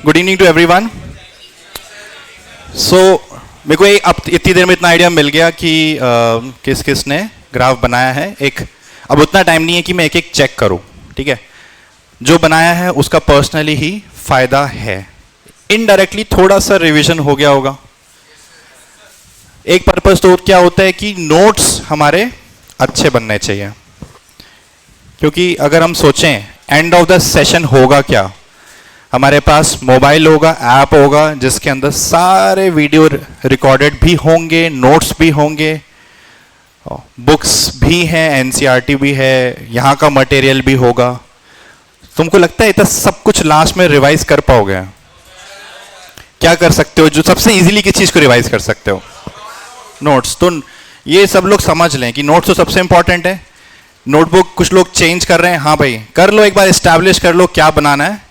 Good evening to everyone. So मेरे को अब इतनी देर में इतना आइडिया मिल गया कि किस किस ने ग्राफ बनाया है। एक अब उतना टाइम नहीं है कि मैं एक एक चेक करूं, ठीक है। जो बनाया है उसका पर्सनली ही फायदा है, इनडायरेक्टली थोड़ा सा रिवीजन हो गया होगा। एक पर्पस तो क्या होता है कि नोट्स हमारे अच्छे बनने चाहिए, क्योंकि अगर हम सोचें एंड ऑफ द सेशन होगा क्या, हमारे पास मोबाइल होगा, ऐप होगा जिसके अंदर सारे वीडियो रिकॉर्डेड भी होंगे, नोट्स भी होंगे, बुक्स भी हैं, एनसीईआरटी भी है, यहाँ का मटेरियल भी होगा। तुमको लगता है इतना सब कुछ लास्ट में रिवाइज कर पाओगे? क्या कर सकते हो जो सबसे इजीली किस चीज को रिवाइज कर सकते हो? नोट्स। तो ये सब लोग समझ लें कि नोट्स तो सबसे इंपॉर्टेंट है। नोटबुक कुछ लोग चेंज कर रहे हैं, हाँ भाई कर लो, एक बार एस्टैब्लिश कर लो क्या बनाना है।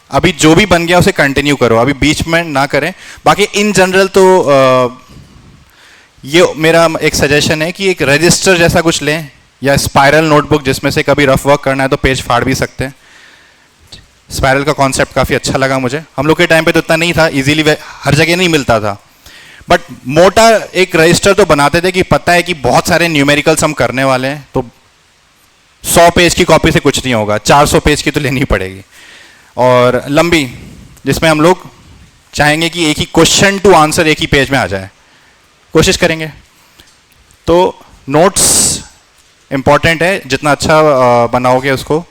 अभी जो भी बन गया उसे कंटिन्यू करो, अभी बीच में ना करें। बाकी इन जनरल तो ये मेरा एक सजेशन है कि एक रजिस्टर जैसा कुछ लें या स्पाइरल नोटबुक, जिसमें से कभी रफ वर्क करना है तो पेज फाड़ भी सकते हैं। स्पाइरल का कॉन्सेप्ट काफ़ी अच्छा लगा मुझे। हम लोग के टाइम पे तो इतना नहीं था, इजीली हर जगह नहीं मिलता था, बट मोटा एक रजिस्टर तो बनाते थे कि पता है कि बहुत सारे न्यूमेरिकल्स हम करने वाले हैं, तो 100 पेज की कॉपी से कुछ नहीं होगा, 400 पेज की तो लेनी पड़ेगी, और लंबी, जिसमें हम लोग चाहेंगे कि एक ही क्वेश्चन टू आंसर एक ही पेज में आ जाए, कोशिश करेंगे। तो नोट्स इंपॉर्टेंट है, जितना अच्छा बनाओगे उसको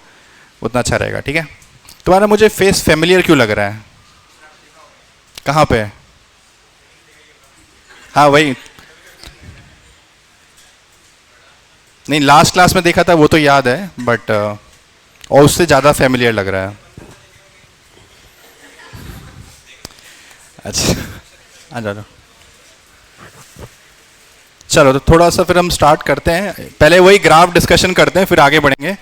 उतना अच्छा रहेगा, ठीक है। तुम्हारा मुझे फेस फेमिलियर क्यों लग रहा है? कहाँ पे? हाँ वही, नहीं लास्ट क्लास में देखा था वो तो याद है, बट और उससे ज़्यादा फेमिलियर लग रहा है। अच्छा आ जाओ, चलो तो थोड़ा सा फिर हम स्टार्ट करते हैं। पहले वही ग्राफ डिस्कशन करते हैं, फिर आगे बढ़ेंगे।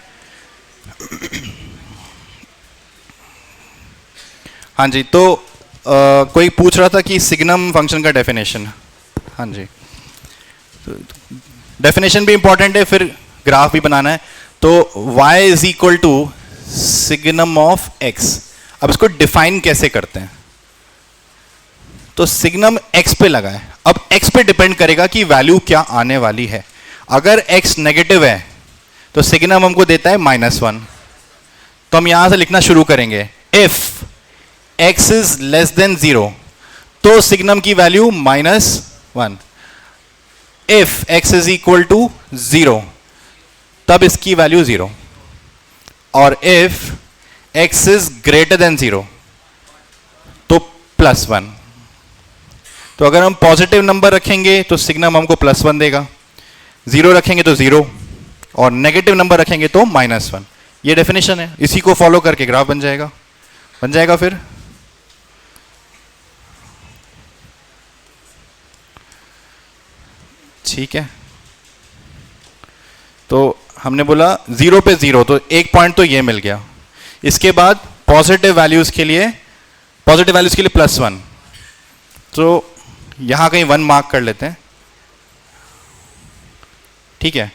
हाँ जी, तो कोई पूछ रहा था कि सिग्नम फंक्शन का डेफिनेशन। हाँ जी, तो डेफिनेशन भी इंपॉर्टेंट है, फिर ग्राफ भी बनाना है। तो y is equal to signum of x। अब इसको डिफाइन कैसे करते हैं? तो सिग्नम x पे लगा है, अब x पे डिपेंड करेगा कि वैल्यू क्या आने वाली है। अगर x नेगेटिव है तो सिग्नम हमको देता है -1। तो हम यहां से लिखना शुरू करेंगे, if x is less than 0 तो सिग्नम की value -1। If x is equal to 0 तब इसकी वैल्यू 0, और if x is greater than 0 तो +1। तो अगर हम पॉजिटिव नंबर रखेंगे तो सिग्नम हमको +1 देगा, 0 रखेंगे तो 0, और नेगेटिव नंबर रखेंगे तो -1। ये डेफिनेशन है, इसी को फॉलो करके ग्राफ बन जाएगा फिर। ठीक है, तो हमने बोला 0 पे 0, तो एक पॉइंट तो ये मिल गया। इसके बाद पॉजिटिव वैल्यूज के लिए +1, तो यहां कहीं 1 मार्क कर लेते हैं, ठीक है।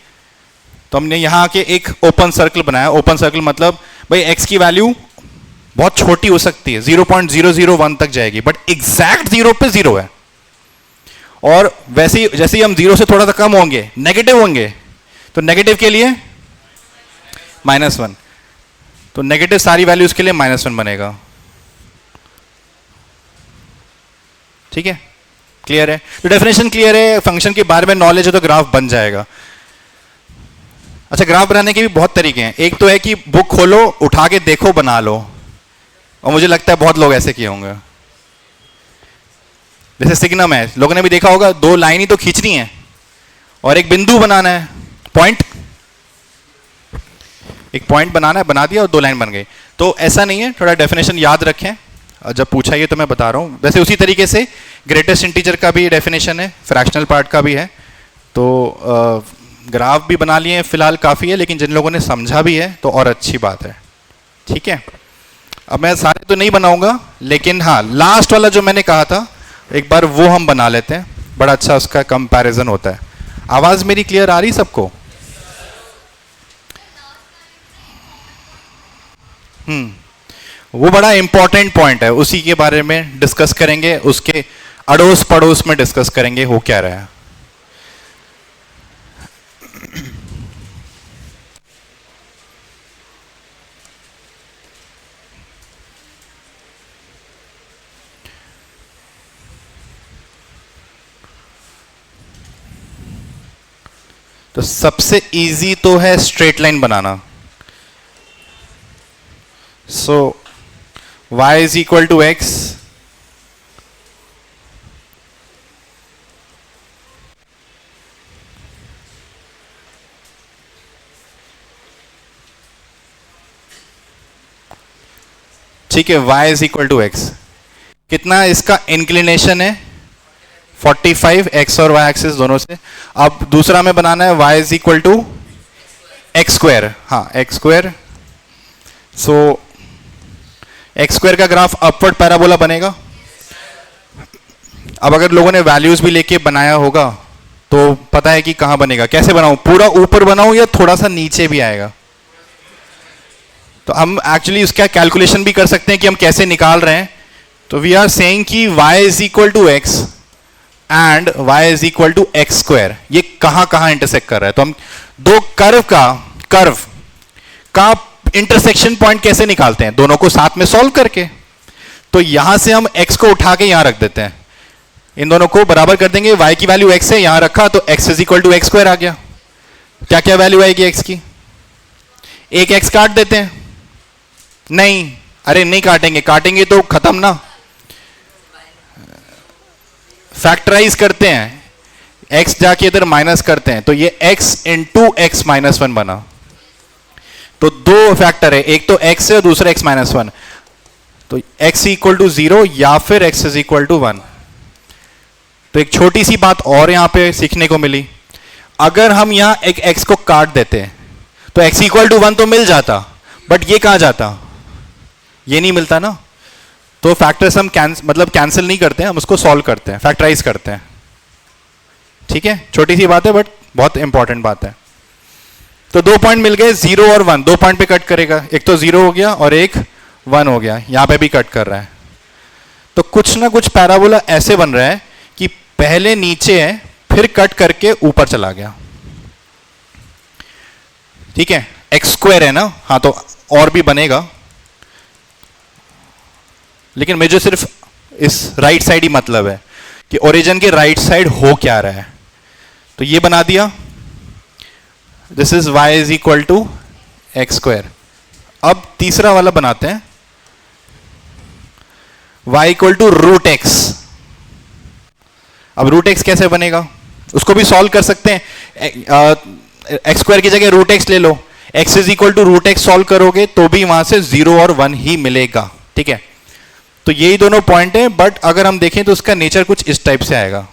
तो हमने यहां के एक ओपन सर्कल बनाया। ओपन सर्कल मतलब भाई x की वैल्यू बहुत छोटी हो सकती है, 0.001 तक जाएगी, बट एग्जैक्ट 0 पे 0 है। और वैसे ही जैसे ही हम 0 से थोड़ा सा कम होंगे, नेगेटिव होंगे, तो नेगेटिव के लिए -1, तो नेगेटिव सारी वैल्यूज के लिए -1 बनेगा, ठीक है। क्लियर है? तो डेफिनेशन क्लियर है, फंक्शन के बारे में नॉलेज है तो ग्राफ बन जाएगा। अच्छा, ग्राफ बनाने के भी बहुत तरीके हैं। एक तो है कि बुक खोलो, उठा के देखो, बना लो, और मुझे लगता है बहुत लोग ऐसे किए होंगे। जैसे सिग्नम है, लोगों ने भी देखा होगा, 2 लाइन ही तो खींचनी है और एक बिंदु बनाना है, पॉइंट, एक पॉइंट बनाना है, बना दिया और 2 लाइन बन गई। तो ऐसा नहीं है, थोड़ा डेफिनेशन याद रखें, जब पूछा ये तो मैं बता रहा हूं। वैसे उसी तरीके से ग्रेटेस्ट इंटीजर का भी डेफिनेशन है, फ्रैक्शनल पार्ट का भी है। तो ग्राफ भी बना लिए फिलहाल काफ़ी है, लेकिन जिन लोगों ने समझा भी है तो और अच्छी बात है, ठीक है। अब मैं सारे तो नहीं बनाऊंगा, लेकिन हाँ लास्ट वाला जो मैंने कहा था एक बार वो हम बना लेते हैं, बड़ा अच्छा उसका कंपैरिजन होता है। आवाज़ मेरी क्लियर आ रही सबको? वो बड़ा इंपॉर्टेंट पॉइंट है, उसी के बारे में डिस्कस करेंगे, उसके अड़ोस पड़ोस में डिस्कस करेंगे हो क्या रहा है। तो सबसे इजी तो है स्ट्रेट लाइन बनाना। So y is equal to x, ठीक है, y is equal to x। कितना इसका इंक्लिनेशन है 45, x और y एक्सिस दोनों से। अब दूसरा में बनाना है y is equal to x square, हाँ x square. So x square का ग्राफ अपवर्ड पैराबोला बनेगा। अब अगर लोगों ने वैल्यूज भी लेके बनाया होगा तो पता है कि कहां बनेगा। कैसे बनाऊं, पूरा ऊपर बनाऊं या थोड़ा सा नीचे भी आएगा? तो हम एक्चुअली उसका कैलकुलेशन भी कर सकते हैं कि हम कैसे निकाल रहे हैं। तो वी आर सेइंग कि y is equal to x and y is equal to x square, ये कहां कहां इंटरसेक्ट कर रहा है। तो हम दो कर्व का इंटरसेक्शन पॉइंट कैसे निकालते हैं, दोनों को साथ में सॉल्व करके। तो यहां से हम x को उठा के यहां रख देते हैं, इन दोनों को बराबर कर देंगे। y की वैल्यू x है, यहां रखा तो x is equal to x square आ गया। क्या क्या वैल्यू आएगी x की? एक x काट देते हैं, नहीं अरे नहीं काटेंगे, काटेंगे तो खत्म ना। फैक्टराइज करते हैं, x जाके इधर माइनस करते हैं, तो ये x into x minus one बना। तो दो फैक्टर है, एक तो x है और दूसरा x माइनस वन। तो x इक्वल टू 0 या फिर x इज इक्वल टू 1। तो एक छोटी सी बात और यहां पे सीखने को मिली, अगर हम यहां एक x को काट देते तो x इक्वल टू 1 तो मिल जाता, बट ये कहां जाता, ये नहीं मिलता ना। तो फैक्टर्स हम कैंसिल नहीं करते हैं, हम उसको सॉल्व करते हैं, फैक्टराइज करते हैं। ठीक है, छोटी सी बात है बट बहुत इंपॉर्टेंट बात है। तो दो पॉइंट मिल गए, 0 और 1, दो पॉइंट पे कट करेगा, एक तो 0 हो गया और एक 1 हो गया, यहां पे भी कट कर रहा है। तो कुछ ना कुछ पैराबोला ऐसे बन रहा है कि पहले नीचे है फिर कट करके ऊपर चला गया। ठीक है, एक्स स्क्वायर है ना, हाँ तो और भी बनेगा, लेकिन मुझे सिर्फ इस राइट साइड ही मतलब है कि ओरिजिन के राइट साइड हो क्या रहा है। तो ये बना दिया, this is y is equal to x square. अब तीसरा वाला बनाते हैं, y equal to root x. अब रूट एक्स कैसे बनेगा, उसको भी सॉल्व कर सकते हैं। एक्स स्क्वायर की जगह रूट एक्स ले लो, x is equal to root x solve करोगे तो भी वहां से 0 और 1 ही मिलेगा। ठीक है, तो यही दोनों पॉइंट है, बट अगर हम देखें तो उसका नेचर कुछ इस टाइप से आएगा,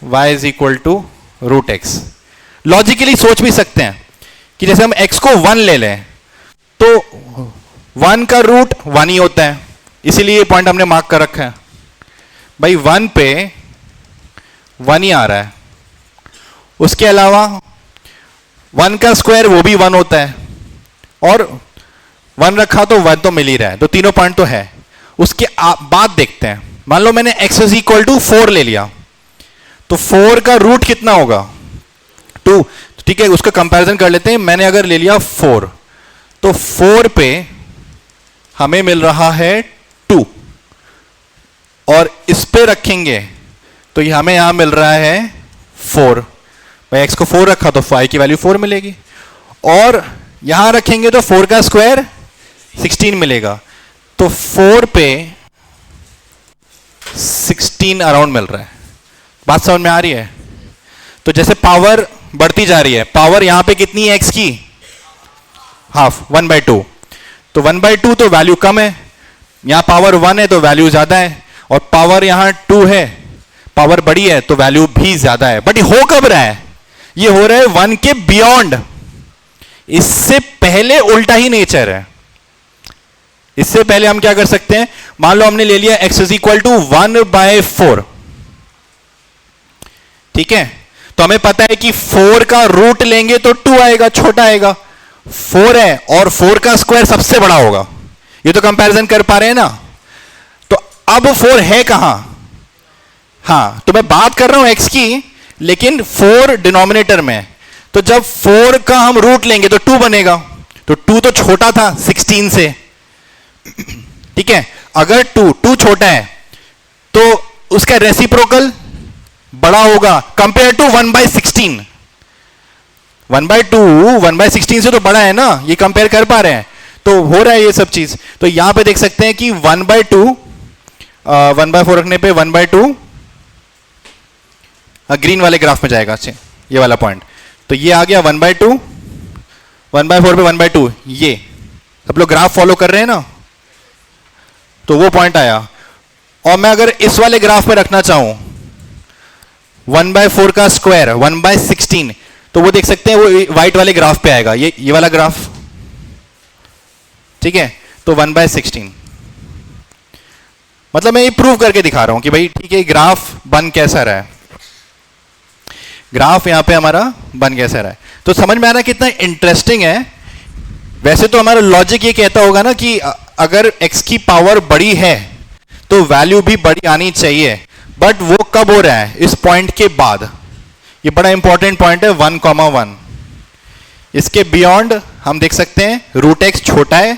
y is equal to root x. Logically सोच भी सकते हैं कि जैसे हम x को 1 ले लें तो 1 का रूट 1 ही होता है, इसीलिए ये पॉइंट हमने मार्क कर रखा है। भाई 1 पे 1 ही आ रहा है, उसके अलावा 1 का स्क्वायर वो भी 1 होता है, और 1 रखा तो 1 तो मिल ही रहा है, तो तीनों पॉइंट तो है। उसके बाद देखते हैं, मान लो मैंने x इज इक्वल टू 4 ले लिया, तो 4 का रूट कितना होगा 2। ठीक है, उसका कंपैरिजन कर लेते हैं। मैंने अगर ले लिया 4, तो 4 पे हमें मिल रहा है 2, और इस पे रखेंगे तो ये हमें यहां मिल रहा है 4। भाई x को 4 रखा तो y की वैल्यू 4 मिलेगी, और यहां रखेंगे तो 4 का स्क्वायर 16 मिलेगा। तो 4 पे 16 अराउंड मिल रहा है। बात समझ में आ रही है? तो जैसे पावर बढ़ती जा रही है, पावर यहां पे कितनी है x की, हाफ, 1/2। तो 1/2 तो वैल्यू कम है, यहां पावर 1 है तो वैल्यू ज्यादा है, और पावर यहां 2 है, पावर बड़ी है तो वैल्यू भी ज्यादा है। बट ये हो कब रहा है, ये हो रहा है 1 के बियॉन्ड, इससे पहले उल्टा ही नेचर है। इससे पहले हम क्या कर सकते हैं, मान लो हमने ले लिया x इज इक्वल टू 1/4। ठीक है, तो हमें पता है कि 4 का रूट लेंगे तो 2 आएगा, छोटा आएगा। 4 है और 4 का स्क्वायर सबसे बड़ा होगा, ये तो कंपैरिजन कर पा रहे हैं ना। तो अब 4 है कहां? हाँ, तो मैं बात कर रहा हूं x की, लेकिन 4 डिनोमिनेटर में। तो जब 4 का हम रूट लेंगे तो 2 बनेगा, तो 2 तो छोटा था 16 से, ठीक है। अगर 2 छोटा है तो उसका रेसिप्रोकल बड़ा होगा कंपेयर टू 1/16। 1/2 1/16 से तो बड़ा है ना, ये कंपेयर कर पा रहे हैं, तो हो रहा है ये सब चीज। तो यहां पे देख सकते हैं कि 1/2 1/4 रखने पे 1/2 ग्रीन वाले ग्राफ में जाएगा, ये वाला पॉइंट। तो ये आ गया 1/2, 1/4 पे 1/2, ये सब लोग ग्राफ फॉलो कर रहे हैं ना, तो वो पॉइंट आया। और मैं अगर इस वाले ग्राफ पे रखना चाहूं 1/4 का स्क्वायर 1/16, तो वो देख सकते हैं वो व्हाइट वाले ग्राफ पे आएगा, ये वाला ग्राफ, ठीक है। तो 1/16, मतलब मैं ये प्रूव करके दिखा रहा हूं कि भाई ठीक है, ग्राफ बन कैसा रहा है, ग्राफ यहां पे हमारा बन कैसा रहा है। तो समझ में आ रहा है कितना इंटरेस्टिंग है। वैसे तो हमारा लॉजिक ये कहता होगा ना कि अगर x की पावर बड़ी है तो वैल्यू भी बड़ी आनी चाहिए, बट वो कब हो रहा है? इस पॉइंट के बाद। ये बड़ा इंपॉर्टेंट पॉइंट है 1,1। इसके बियॉन्ड हम देख सकते हैं रूट x छोटा है,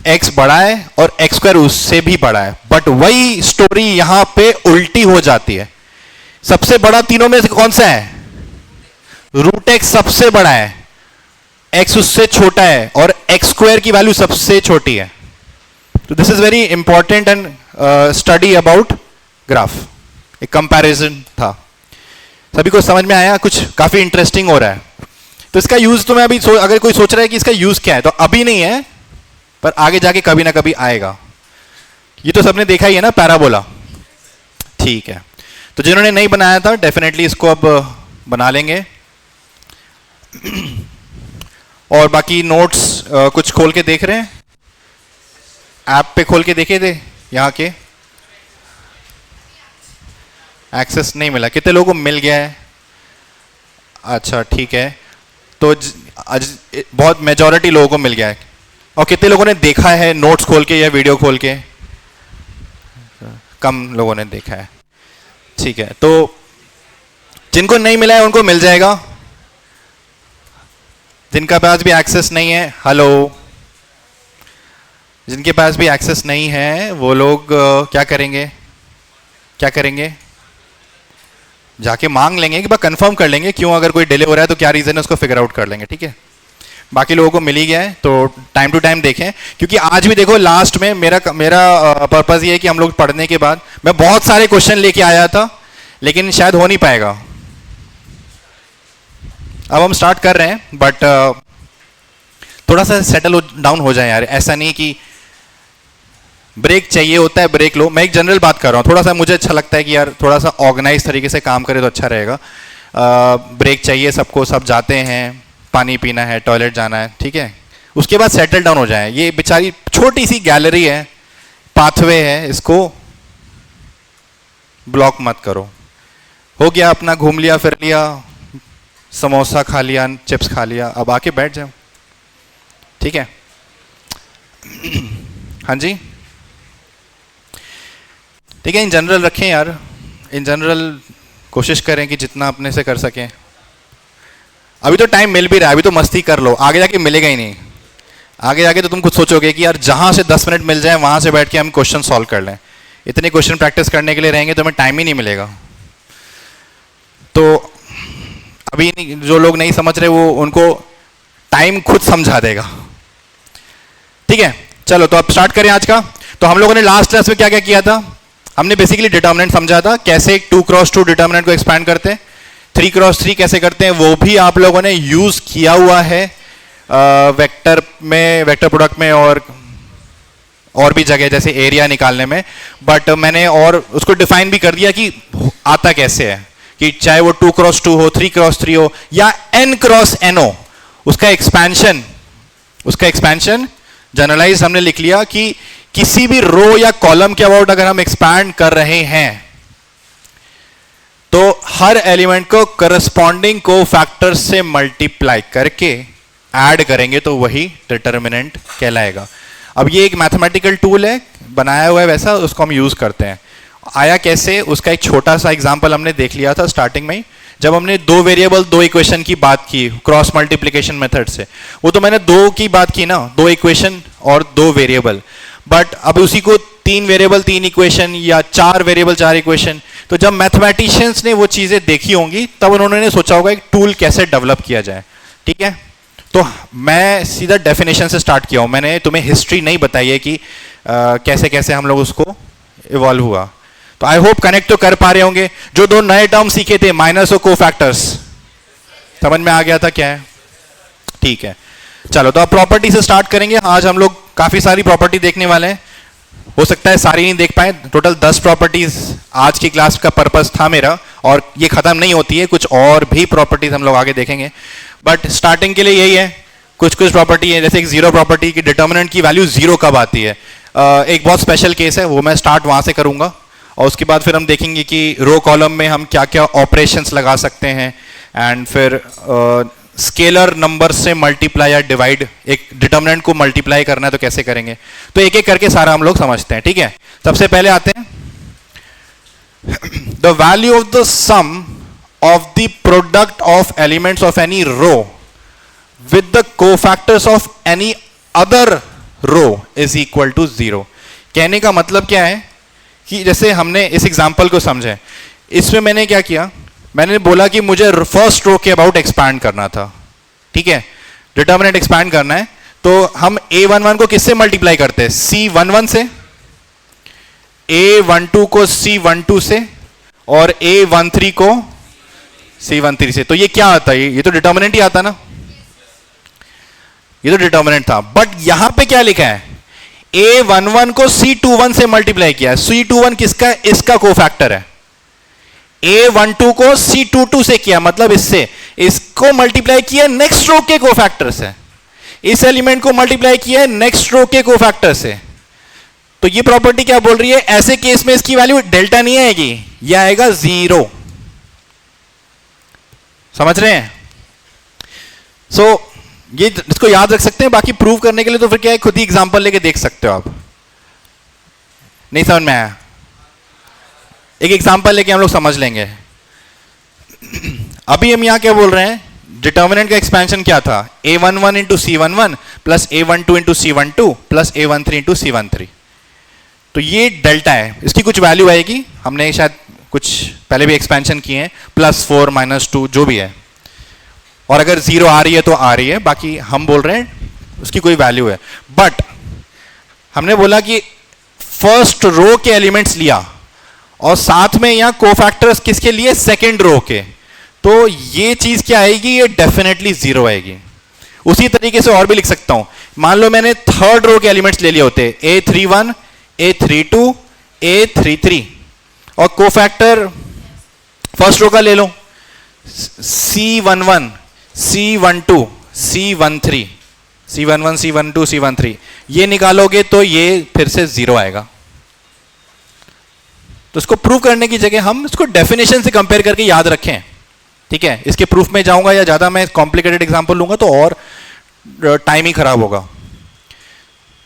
x बड़ा है और x स्क्वायर उससे भी बड़ा है। बट वही स्टोरी यहां पे उल्टी हो जाती है। सबसे बड़ा तीनों में से कौन सा है? रूट x सबसे बड़ा है, x उससे छोटा है और x स्क्वायर की वैल्यू सबसे छोटी है। तो this is very important and study about graph, एक कंपैरिजन था। सभी को समझ में आया? कुछ काफी इंटरेस्टिंग हो रहा है। तो इसका यूज तो मैं अभी अगर कोई सोच रहा है कि इसका यूज क्या है, तो अभी नहीं है, पर आगे जाके कभी ना कभी आएगा। ये तो सबने देखा ही है ना, पैराबोला, ठीक है। तो जिन्होंने नहीं बनाया था डेफिनेटली इसको अब बना लेंगे। और बाकी नोट्स कुछ खोल के देख रहे हैं? ऐप पे खोल के देखे थे यहाँ के? एक्सेस नहीं मिला? कितने लोगों को मिल गया है? अच्छा ठीक है, तो आज बहुत मेजॉरिटी लोगों को मिल गया है। और कितने लोगों ने देखा है नोट्स खोल के या वीडियो खोल के? कम लोगों ने देखा है, ठीक है। तो जिनको नहीं मिला है उनको मिल जाएगा, जिनका पास भी एक्सेस नहीं है, हेलो, जिनके पास भी एक्सेस नहीं है वो लोग क्या करेंगे? जाके मांग लेंगे, कि कंफर्म कर लेंगे क्यों, अगर कोई डिले हो रहा है तो क्या रीजन है, उसको फिगर आउट कर लेंगे, ठीक है। बाकी लोगों को मिल ही गया है, तो टाइम टू टाइम देखें, क्योंकि आज भी देखो लास्ट में मेरा पर्पस ये है कि हम लोग पढ़ने के बाद, मैं बहुत सारे क्वेश्चन लेके आया था लेकिन शायद हो नहीं पाएगा। अब हम स्टार्ट कर रहे हैं, बट थोड़ा सा सेटल डाउन हो जाए यार। ऐसा नहीं कि ब्रेक चाहिए होता है ब्रेक लो, मैं एक जनरल बात कर रहा हूँ। थोड़ा सा मुझे अच्छा लगता है कि यार थोड़ा सा ऑर्गेनाइज तरीके से काम करे तो अच्छा रहेगा। ब्रेक चाहिए सबको, सब जाते हैं, पानी पीना है, टॉयलेट जाना है, ठीक है, उसके बाद सेटल डाउन हो जाए। ये बेचारी छोटी सी गैलरी है, पाथवे है, इसको ब्लॉक मत करो। हो गया अपना, घूम लिया फिर लिया, समोसा खा लिया, चिप्स खा लिया, अब आके बैठ जाओ, ठीक है। हाँ जी, ठीक है। इन जनरल रखें यार, इन जनरल कोशिश करें कि जितना अपने से कर सकें। अभी तो टाइम मिल भी रहा है, अभी तो मस्ती कर लो, आगे जाके मिलेगा ही नहीं। आगे जाके तो तुम खुद सोचोगे कि यार जहां से 10 मिनट मिल जाए वहां से बैठ के हम क्वेश्चन सॉल्व कर लें। इतने क्वेश्चन प्रैक्टिस करने के लिए रहेंगे तो हमें टाइम ही नहीं मिलेगा। तो अभी जो लोग नहीं समझ रहे वो उनको टाइम खुद समझा देगा, ठीक है। चलो तो अब स्टार्ट करें आज का। तो हम लोगों ने लास्ट क्लास में क्या क्या किया था? हमने बेसिकली डिटर्मिनेंट समझा था, कैसे 2x2 डिटर्मिनेंट को एक्सपैंड करते हैं, 3x3 कैसे करते हैं, वो भी आप लोगों ने यूज किया हुआ है वेक्टर में, वेक्टर प्रोडक्ट में, और भी जगह जैसे एरिया निकालने में। बट मैंने और उसको डिफाइन भी कर दिया कि आता कैसे है, कि चाहे वो 2x2 हो, 3x3 हो या n×n हो, उसका एक्सपेंशन जनरलाइज हमने लिख लिया कि किसी भी रो या कॉलम के अबाउट अगर हम एक्सपैंड कर रहे हैं तो हर एलिमेंट को करस्पॉन्डिंग को फैक्टर से मल्टीप्लाई करके ऐड करेंगे तो वही डिटर्मिनेंट कहलाएगा। अब ये एक मैथमेटिकल टूल है, बनाया हुआ है वैसा, उसको हम यूज करते हैं। आया कैसे, उसका एक छोटा सा एग्जांपल हमने देख लिया था स्टार्टिंग में ही, जब हमने दो वेरिएबल दो इक्वेशन की बात की क्रॉस मल्टीप्लिकेशन मेथड से। वो तो मैंने दो की बात की ना, दो इक्वेशन और दो वेरिएबल, बट अब उसी को तीन वेरिएबल तीन इक्वेशन या चार वेरिएबल चार इक्वेशन। तो जब मैथमेटिशियंस ने वो चीजें देखी होंगी तब उन्होंने सोचा होगा एक टूल कैसे डेवलप किया जाए। ठीक है, तो मैं सीधा डेफिनेशन से स्टार्ट किया हूं, मैंने तुम्हें हिस्ट्री नहीं बताई है कि कैसे कैसे हम लोग उसको इवॉल्व हुआ। तो आई होप कनेक्ट तो कर पा रहे होंगे। जो दो नए टर्म सीखे थे, माइनस और कोफैक्टर्स, समझ में आ गया था क्या है? ठीक है, चलो तो अब प्रॉपर्टी से स्टार्ट करेंगे। आज हम लोग काफी सारी प्रॉपर्टी देखने वाले हैं, हो सकता है सारी नहीं देख पाए। टोटल 10 प्रॉपर्टीज आज की क्लास का पर्पस था मेरा, और ये खत्म नहीं होती है, कुछ और भी प्रॉपर्टीज हम लोग आगे देखेंगे, बट स्टार्टिंग के लिए यही है। कुछ कुछ प्रॉपर्टी है, जैसे एक जीरो प्रॉपर्टी की डिटर्मिनेंट की वैल्यू जीरो कब आती है, एक बहुत स्पेशल केस है, वो मैं स्टार्ट वहां से करूंगा। और उसके बाद फिर हम देखेंगे कि रो कॉलम में हम क्या क्या ऑपरेशंस लगा सकते हैं, एंड फिर स्केलर नंबर से मल्टीप्लाई या डिवाइड, एक डिटर्मिनेंट को मल्टीप्लाई करना है तो कैसे करेंगे। तो एक एक करके सारा हम लोग समझते हैं। ठीक है, सबसे पहले आते हैं the value of the sum of the product of elements of any row with the cofactors of any other row is equal to zero. कहने का मतलब क्या है कि जैसे हमने इस एग्जांपल को समझे, इसमें मैंने क्या किया, मैंने बोला कि मुझे फर्स्ट रो के अबाउट एक्सपैंड करना था। ठीक है, डिटर्मिनेंट एक्सपैंड करना है, तो हम a11 को किससे मल्टीप्लाई करते हैं, c11 से, a12 को c12 से, और a13 को c13 से। तो ये क्या आता है, ये तो डिटर्मिनेंट ही आता ना, ये तो डिटर्मिनेंट था। बट यहां पे क्या लिखा है, a11 को c21 से मल्टीप्लाई किया है। c21 किसका, इसका कोफैक्टर है। a12 को c22 से किया, मतलब इससे, इसको मल्टीप्लाई किया नेक्स्ट रो के कोफैक्टर से, इस एलिमेंट को मल्टीप्लाई किया नेक्स्ट रो के कोफैक्टर से। तो ये प्रॉपर्टी क्या बोल रही है, ऐसे केस में इसकी वैल्यू डेल्टा नहीं आएगी, यह आएगा जीरो। समझ रहे हैं? सो ये इसको याद रख सकते हैं। बाकी प्रूव करने के लिए तो फिर क्या है, खुद ही एग्जांपल लेके देख सकते हो आप। नहीं समझ में आया, एक एग्जांपल लेके हम लोग समझ लेंगे। अभी हम यहां क्या बोल रहे हैं, डिटर्मिनेंट का एक्सपेंशन क्या था, a11 into c11 plus a12 into c12 plus a13 into c13। तो ये डेल्टा है, इसकी कुछ वैल्यू आएगी, हमने शायद कुछ पहले भी एक्सपेंशन किए हैं, +4 -2 जो भी है, और अगर जीरो आ रही है तो आ रही है, बाकी हम बोल रहे हैं उसकी कोई वैल्यू है। बट हमने बोला कि फर्स्ट रो के एलिमेंट्स लिया और साथ में यहां कोफैक्टर्स किसके लिए, सेकेंड रो के, तो ये चीज क्या आएगी, ये डेफिनेटली जीरो आएगी। उसी तरीके से और भी लिख सकता हूं, मान लो मैंने थर्ड रो के एलिमेंट्स ले लिए होते, a31 a32 a33, और कोफैक्टर फर्स्ट रो का ले लो, c11 c12 c13 c11 c12 c13, ये निकालोगे तो ये फिर से जीरो आएगा। तो इसको प्रूव करने की जगह हम इसको डेफिनेशन से कंपेयर करके याद रखें। ठीक है, इसके प्रूफ में जाऊंगा या ज्यादा मैं कॉम्प्लिकेटेड एग्जांपल लूंगा तो और टाइम ही खराब होगा।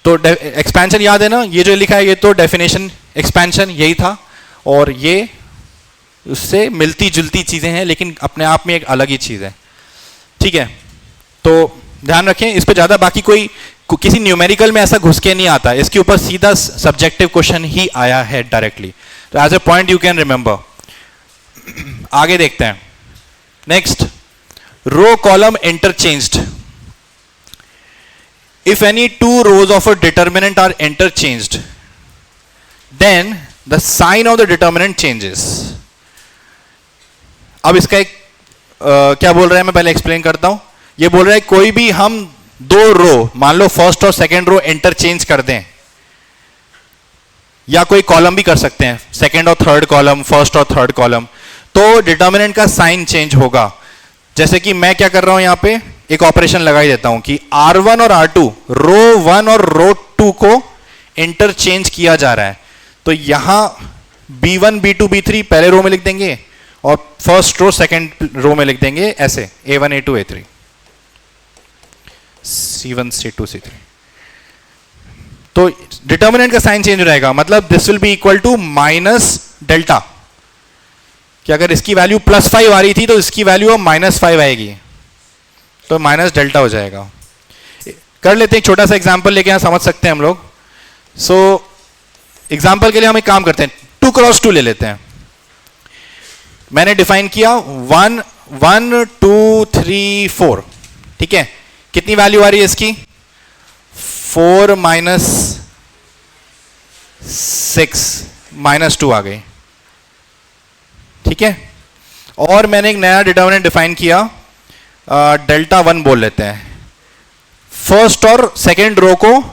तो एक्सपेंशन याद है ना, ये जो लिखा है ये तो डेफिनेशन एक्सपेंशन यही था, और ये उससे मिलती जुलती चीजें हैं लेकिन अपने आप में एक अलग ही चीज है। ठीक है, तो ध्यान रखें इस पे ज्यादा, बाकी कोई किसी न्यूमेरिकल में ऐसा घुस के नहीं आता, इसके ऊपर सीधा सब्जेक्टिव क्वेश्चन ही आया है डायरेक्टली। तो as a point you can remember. आगे देखते हैं, next, row column interchanged. If any two rows of a determinant are interchanged, then the sign of the determinant changes. अब इसका एक क्या बोल रहा है मैं पहले एक्सप्लेन करता हूं। ये बोल रहा है कोई भी हम दो रो, मान लो फर्स्ट और सेकंड रो इंटरचेंज कर दें, या कोई कॉलम भी कर सकते हैं, सेकंड और थर्ड कॉलम, फर्स्ट और थर्ड कॉलम, तो डिटर्मिनेंट का साइन चेंज होगा। जैसे कि मैं क्या कर रहा हूं, यहां पे एक ऑपरेशन लगा ही देता हूं कि R1 और R2, रो 1 और रो 2 को इंटरचेंज किया जा रहा है। तो यहां B1 B2 B3 पहले रो में लिख देंगे और फर्स्ट रो सेकंड रो में लिख देंगे, ऐसे A1 A2 A3। C1 C2 C3। तो डिटर्मिनेंट का साइन चेंज हो जाएगा, मतलब this will be equal to minus delta, कि अगर इसकी वैल्यू +5 आ रही थी तो इसकी वैल्यू अब -5 आएगी, तो माइनस डेल्टा हो जाएगा। कर लेते हैं एक छोटा सा एग्जांपल लेके यहां समझ सकते हैं हम लोग। सो एग्जांपल के लिए हम एक काम करते हैं, 2 क्रॉस 2 ले लेते हैं। मैंने डिफाइन किया 1 1 2 3 4, ठीक है। कितनी वैल्यू आ रही है इसकी? 4 -6 -2 आ गई, ठीक है। और मैंने एक नया डिटर्मिनेंट डिफाइन किया, डेल्टा 1 बोल लेते हैं। फर्स्ट और सेकेंड रो को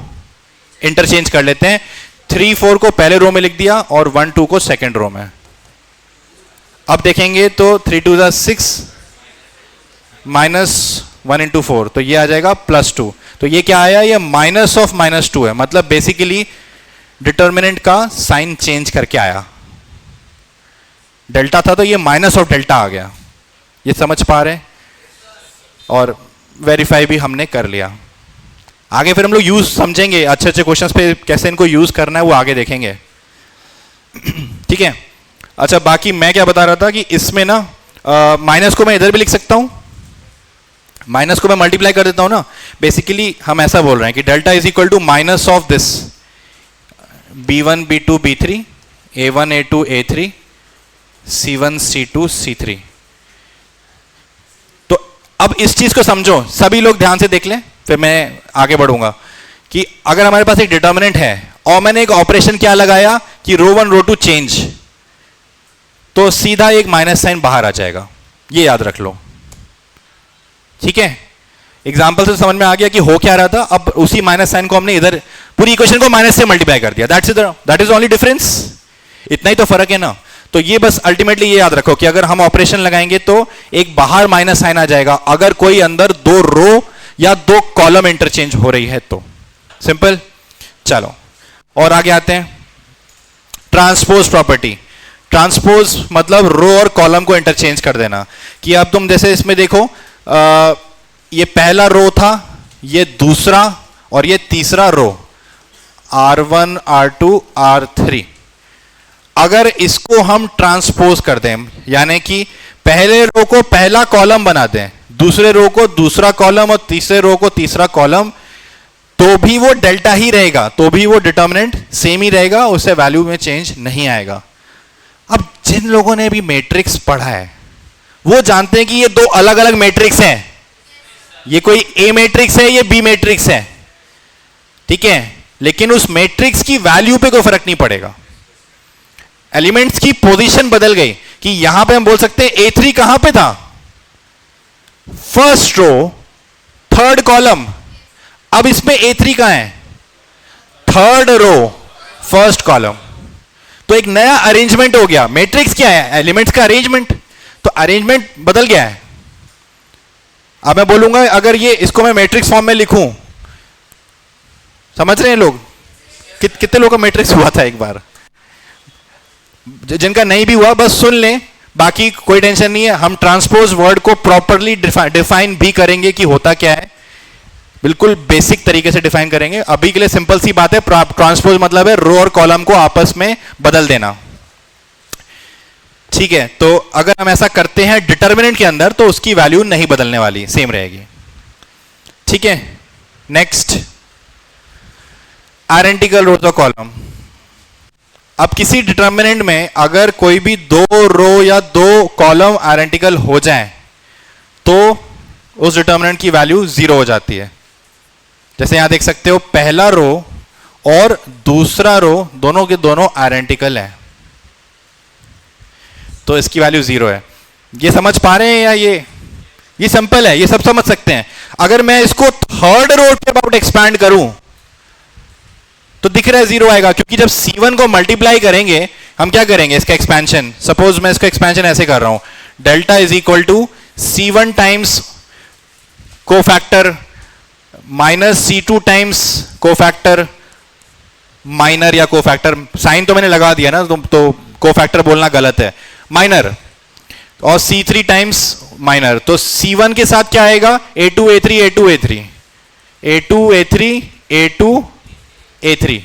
इंटरचेंज कर लेते हैं, 3 4 को पहले रो में लिख दिया और 1 2 को सेकेंड रो में। अब देखेंगे तो 3 2 6 -1 × 4, तो ये आ जाएगा +2। तो ये क्या आया? ये माइनस ऑफ -2 है, मतलब बेसिकली डिटर्मिनेंट का साइन चेंज करके आया। डेल्टा था तो ये माइनस ऑफ डेल्टा आ गया। ये समझ पा रहे हैं? और वेरीफाई भी हमने कर लिया। आगे फिर हम लोग यूज समझेंगे, अच्छे अच्छे क्वेश्चंस पे कैसे इनको यूज करना है वो आगे देखेंगे, ठीक है। अच्छा, बाकी मैं क्या बता रहा था कि इसमें ना माइनस को मैं इधर भी लिख सकता हूं, माइनस को मैं मल्टीप्लाई कर देता हूं ना। बेसिकली हम ऐसा बोल रहे हैं कि delta is equal to minus of this B1 B2 B3 A1 A2 A3 C1 C2 C3। तो अब इस चीज को समझो, सभी लोग ध्यान से देख लें, फिर मैं आगे बढ़ूंगा। कि अगर हमारे पास एक डिटर्मिनेंट है और मैंने एक ऑपरेशन क्या लगाया कि रो 1 रो 2 चेंज, तो सीधा एक माइनस साइन बाहर आ जाएगा, ये याद रख लो, ठीक है। एग्जाम्पल से समझ में आ गया कि हो क्या रहा था। अब उसी माइनस साइन को हमने इधर पूरी इक्वेशन को माइनस से मल्टीप्लाई कर दिया, दैट इज ओनली डिफरेंस, इतना ही तो फर्क है ना। तो ये बस अल्टीमेटली ये याद रखो कि अगर हम ऑपरेशन लगाएंगे तो एक बाहर माइनस साइन आ जाएगा अगर कोई अंदर 2 रो या 2 कॉलम इंटरचेंज हो रही है तो। सिंपल। चलो और आगे आते हैं। Transpose property. ट्रांसपोज मतलब रो और कॉलम को इंटरचेंज कर देना। कि अब तुम जैसे इसमें देखो, ये पहला रो था, ये दूसरा और ये तीसरा रो, R1 R2 R3। अगर इसको हम ट्रांसपोज कर दें, यानी कि पहले रो को पहला कॉलम बना दें, दूसरे रो को दूसरा कॉलम और तीसरे रो को तीसरा कॉलम, तो भी वो डेल्टा ही रहेगा, तो भी वो डिटर्मिनेंट सेम ही रहेगा, उससे वैल्यू में चेंज नहीं आएगा। अब जिन लोगों ने भी मैट्रिक्स पढ़ा है वो जानते हैं कि ये 2 अलग अलग मैट्रिक्स हैं। ये कोई ए मैट्रिक्स है, ये बी मैट्रिक्स है, ठीक है। लेकिन उस मैट्रिक्स की वैल्यू पे कोई फर्क नहीं पड़ेगा, एलिमेंट्स की पोजीशन बदल गई। कि यहां पे हम बोल सकते हैं A3 कहां पे था? First row 3rd column. अब इसमें A3 कहां है? 3rd रो 1st कॉलम। तो एक नया अरेंजमेंट हो गया। मैट्रिक्स क्या है? एलिमेंट्स का अरेंजमेंट। तो अरेंजमेंट बदल गया है। अब मैं बोलूंगा अगर ये इसको मैं मैट्रिक्स फॉर्म में लिखूं, समझ रहे हैं लोग? कितने लोगों का मैट्रिक्स हुआ था एक बार? जिनका नहीं भी हुआ बस सुन लें, बाकी कोई टेंशन नहीं है। हम ट्रांसपोज वर्ड को प्रॉपरली डिफाइन भी करेंगे कि होता क्या है, बिल्कुल बेसिक तरीके से डिफाइन करेंगे। अभी के लिए सिंपल सी बात है, ट्रांसपोज मतलब है रो और कॉलम को आपस में बदल देना, ठीक है। तो अगर हम ऐसा करते हैं डिटर्मिनेंट के अंदर तो उसकी वैल्यू नहीं बदलने वाली, सेम रहेगी, ठीक है। नेक्स्ट, आइडेंटिकल रोज और कॉलम। अब किसी डिटर्मिनेंट में अगर कोई भी 2 रो या 2 कॉलम आइडेंटिकल हो जाएं तो उस डिटर्मिनेंट की वैल्यू 0 हो जाती है। जैसे यहां देख सकते हो, पहला रो और दूसरा रो दोनों के दोनों आइडेंटिकल हैं, तो इसकी वैल्यू 0 है। ये समझ पा रहे हैं या ये सिंपल है, ये सब समझ सकते हैं। अगर मैं इसको 3rd रो के अबाउट एक्सपैंड करूं तो दिख रहा है 0 आएगा, क्योंकि जब C1 को मल्टीप्लाई करेंगे हम क्या करेंगे इसका एक्सपेंशन। सपोज मैं इसका एक्सपेंशन ऐसे कर रहा हूं, delta is equal to C1 times cofactor minus C2 times cofactor minor या कोफैक्टर। साइन तो मैंने लगा दिया ना, तो कोफैक्टर बोलना गलत है, माइनर, और C3 टाइम्स माइनर। तो C1 के साथ क्या आएगा? A2 A3 A2 A3। A2 A3 A2 A3,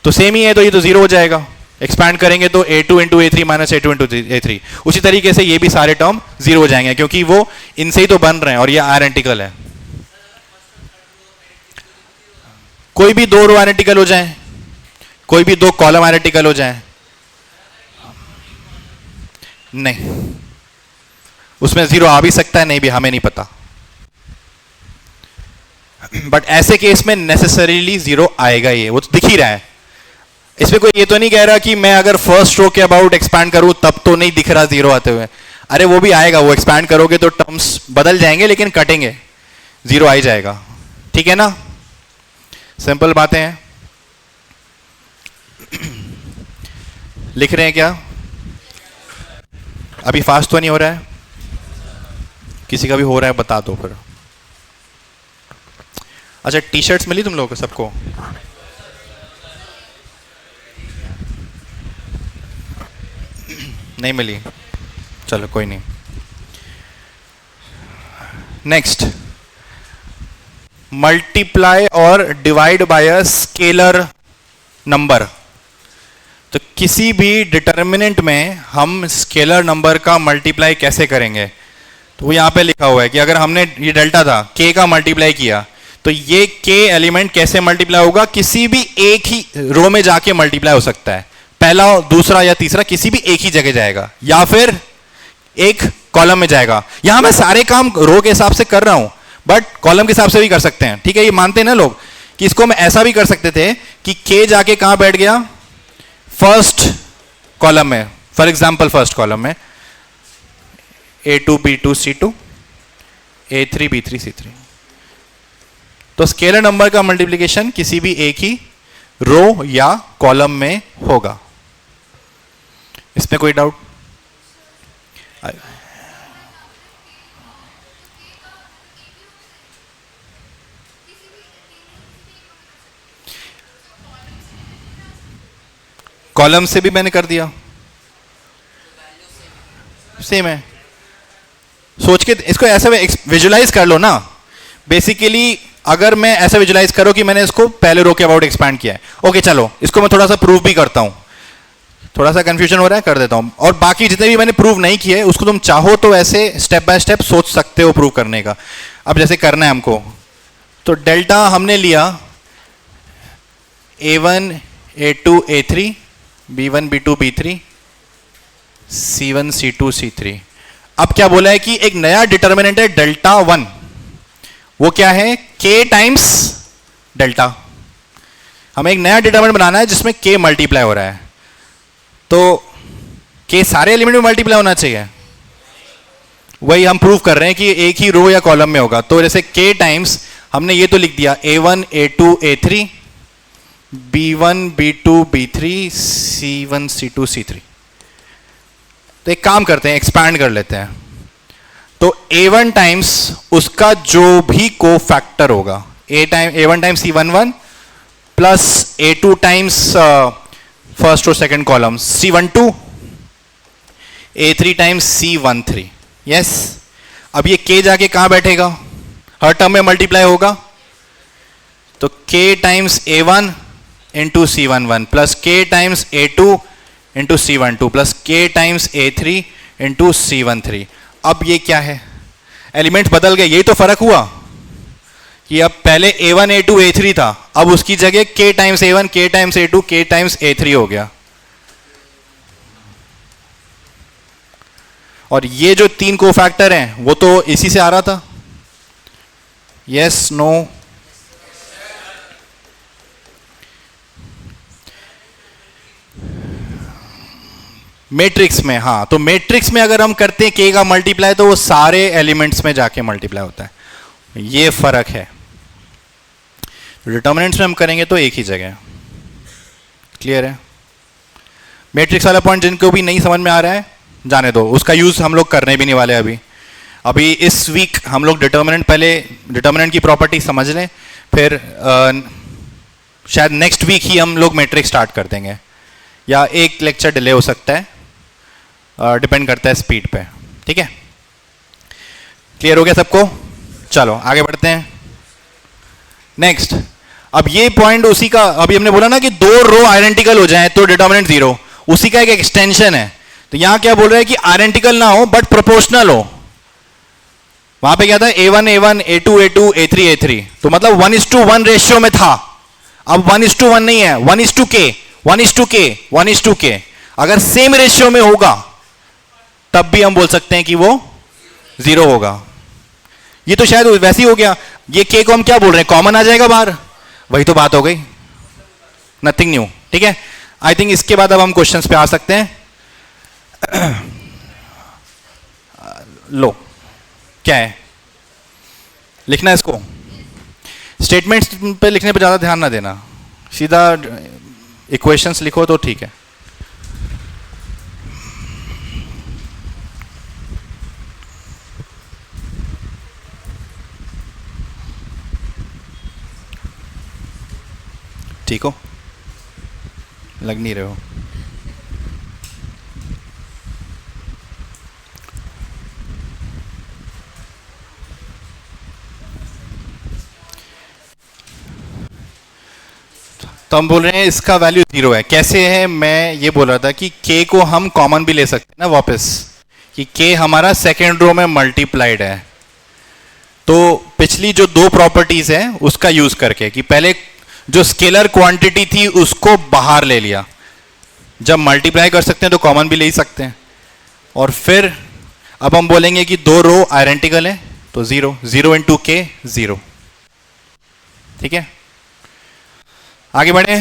तो सेम ही है, तो ये तो जीरो हो जाएगा। एक्सपैंड करेंगे तो A2 into A3 minus A2 into A3। उसी तरीके से ये भी सारे टर्म जीरो हो जाएंगे, क्योंकि वो इनसे ही तो बन रहे हैं और ये आइडेंटिकल है। कोई भी दो रो आइडेंटिकल हो जाए, कोई भी दो कॉलम आइडेंटिकल हो जाए, नहीं, उसमें जीरो आ भी सकता है, नहीं भी, हमें नहीं पता। बट ऐसे केस में नेसेसरीली जीरो आएगा, ये वो तो दिख ही रहा है। इसमें कोई ये तो नहीं कह रहा कि मैं अगर फर्स्ट रो के अबाउट एक्सपैंड करूं तब तो नहीं दिख रहा जीरो आते हुए। अरे वो भी आएगा, वो एक्सपैंड करोगे तो टर्म्स बदल जाएंगे लेकिन कटेंगे, जीरो आ ही जाएगा। ठीक है ना, सिंपल बातें हैं। लिख रहे हैं क्या? अभी फास्ट तो नहीं हो रहा है? किसी का भी हो रहा है बता दो फिर। अच्छा, टी शर्ट्स मिली तुम लोगों को सबको? नहीं मिली, चलो कोई नहीं। नेक्स्ट, मल्टीप्लाई और divide by a scalar number. तो किसी भी डिटर्मिनेंट में हम स्केलर नंबर का मल्टीप्लाई कैसे करेंगे? तो वो यहां पे लिखा हुआ है कि अगर हमने ये डेल्टा था, k का मल्टीप्लाई किया, तो ये k एलिमेंट कैसे मल्टीप्लाई होगा? किसी भी एक ही रो में जाके मल्टीप्लाई हो सकता है, पहला दूसरा या तीसरा किसी भी एक ही जगह जाएगा, या फिर एक कॉलम में जाएगा। यहां मैं सारे काम रो के हिसाब से कर रहा हूं, बट कॉलम के हिसाब से भी कर सकते हैं। ठीक है, ये मानते हैं ना लोग कि इसको हम ऐसा भी कर सकते थे कि k जाके कहां बैठ गया? फर्स्ट कॉलम में, फॉर एग्जाम्पल फर्स्ट कॉलम में A2 B2 C2 A3 B3 C3। तो स्केलर नंबर का मल्टीप्लिकेशन किसी भी एक ही रो या कॉलम में होगा। इसमें कोई डाउट? कॉलम से भी मैंने कर दिया, सेम है। सोच के इसको ऐसे विजुलाइज कर लो ना। बेसिकली अगर मैं ऐसा विजुलाइज करो कि मैंने इसको पहले रो के अबाउट एक्सपैंड किया है, ओके चलो इसको मैं थोड़ा सा प्रूव भी करता हूं। थोड़ा सा कंफ्यूजन हो रहा है, कर देता हूं। और बाकी जितने भी मैंने प्रूव नहीं किए उसको तुम चाहो तो ऐसे स्टेप बाय स्टेप सोच सकते हो प्रूव करने का। अब जैसे करना है हमको, तो डेल्टा हमने लिया A1 A2 A3 B1 B2 B3 C1 C2 C3। अब क्या बोला है कि एक नया डिटर्मिनेंट है डेल्टा 1, वो क्या है? k times delta. हमें एक नया डिटर्मिनेंट बनाना है जिसमें k मल्टीप्लाई हो रहा है, तो k सारे एलिमेंट में मल्टीप्लाई होना चाहिए। वही हम प्रूव कर रहे हैं कि एक ही रो या कॉलम में होगा। तो जैसे k टाइम्स हमने ये तो लिख दिया A1 A2 A3 B1 B2 B3 C1 C2 C3। तो एक काम करते हैं, एक्सपैंड कर लेते हैं। तो A1 टाइम्स उसका जो भी को फैक्टर होगा, A1 times C11 plus A2 times first और second column C12 A3 times C13। Yes, अब ये k जाके कहां बैठेगा? हर टर्म में मल्टीप्लाई होगा, तो k times A1 into C11 plus k times A2 into C12 plus k times A3 into C13। अब ये क्या है? एलिमेंट्स बदल गए, यही तो फर्क हुआ कि अब पहले A1 A2 A3 था, अब उसकी जगह k times A1 k times A2 k times A3 हो गया। और ये जो तीन कोफैक्टर हैं वो तो इसी से आ रहा था। Yes, no? मैट्रिक्स में, हाँ, तो मैट्रिक्स में अगर हम करते हैं k का मल्टीप्लाई तो वो सारे एलिमेंट्स में जाके मल्टीप्लाई होता है। ये फर्क है। डिटर्मिनेंट्स में हम करेंगे तो एक ही जगह। क्लियर है? मैट्रिक्स वाला पॉइंट जिनको भी नहीं समझ में आ रहा है जाने दो, उसका यूज हम लोग करने भी नहीं वाले। अभी इस वीक हम लोग डिटर्मिनेंट, पहले डिटर्मिनेंट की प्रॉपर्टी समझ लें, फिर शायद नेक्स्ट वीक ही हम लोग मैट्रिक्स स्टार्ट कर देंगे, या एक लेक्चर डिले हो सकता है, डिपेंड करता है स्पीड पे। ठीक है, क्लियर हो गया सबको? चलो आगे बढ़ते हैं। नेक्स्ट, अब ये पॉइंट उसी का, अभी हमने बोला ना कि दो रो आइडेंटिकल हो जाए तो डिटर्मिनेंट जीरो, उसी का एक एक्सटेंशन है। तो यहां क्या बोल रहा है कि आइडेंटिकल ना हो बट प्रोपोर्शनल हो। वहां पे क्या था, A1 A1 A2 A2 A3 A3, तो मतलब 1:1 रेशियो में था। अब 1:1 नहीं है, 1:K 1:K 1:K। अगर सेम रेशियो में होगा तब भी हम बोल सकते हैं कि वो जीरो होगा। ये तो शायद वैसे ही हो गया, ये K को हम क्या बोल रहे हैं, कॉमन आ जाएगा बाहर, वही तो बात हो गई, नथिंग न्यू। ठीक है, आई थिंक इसके बाद अब हम क्वेश्चंस पे आ सकते हैं। लो, क्या है लिखना है इसको, स्टेटमेंट्स पे लिखने पे ज्यादा ध्यान ना देना, सीधा इक्वेशंस लिखो तो ठीक है। ठीक हो, लग नहीं रहे हो। तो हम बोल रहे हैं इसका वैल्यू जीरो है। कैसे है, मैं ये बोल रहा था कि K को हम कॉमन भी ले सकते हैं ना वापस, कि K हमारा सेकेंड रो में मल्टीप्लाइड है। तो पिछली जो दो प्रॉपर्टीज है उसका यूज करके, कि पहले जो स्केलर क्वांटिटी थी उसको बाहर ले लिया, जब मल्टीप्लाई कर सकते हैं तो कॉमन भी ले ही सकते हैं। और फिर अब हम बोलेंगे कि दो रो आइडेंटिकल है तो जीरो, 0 × K 0। ठीक है, आगे बढ़े।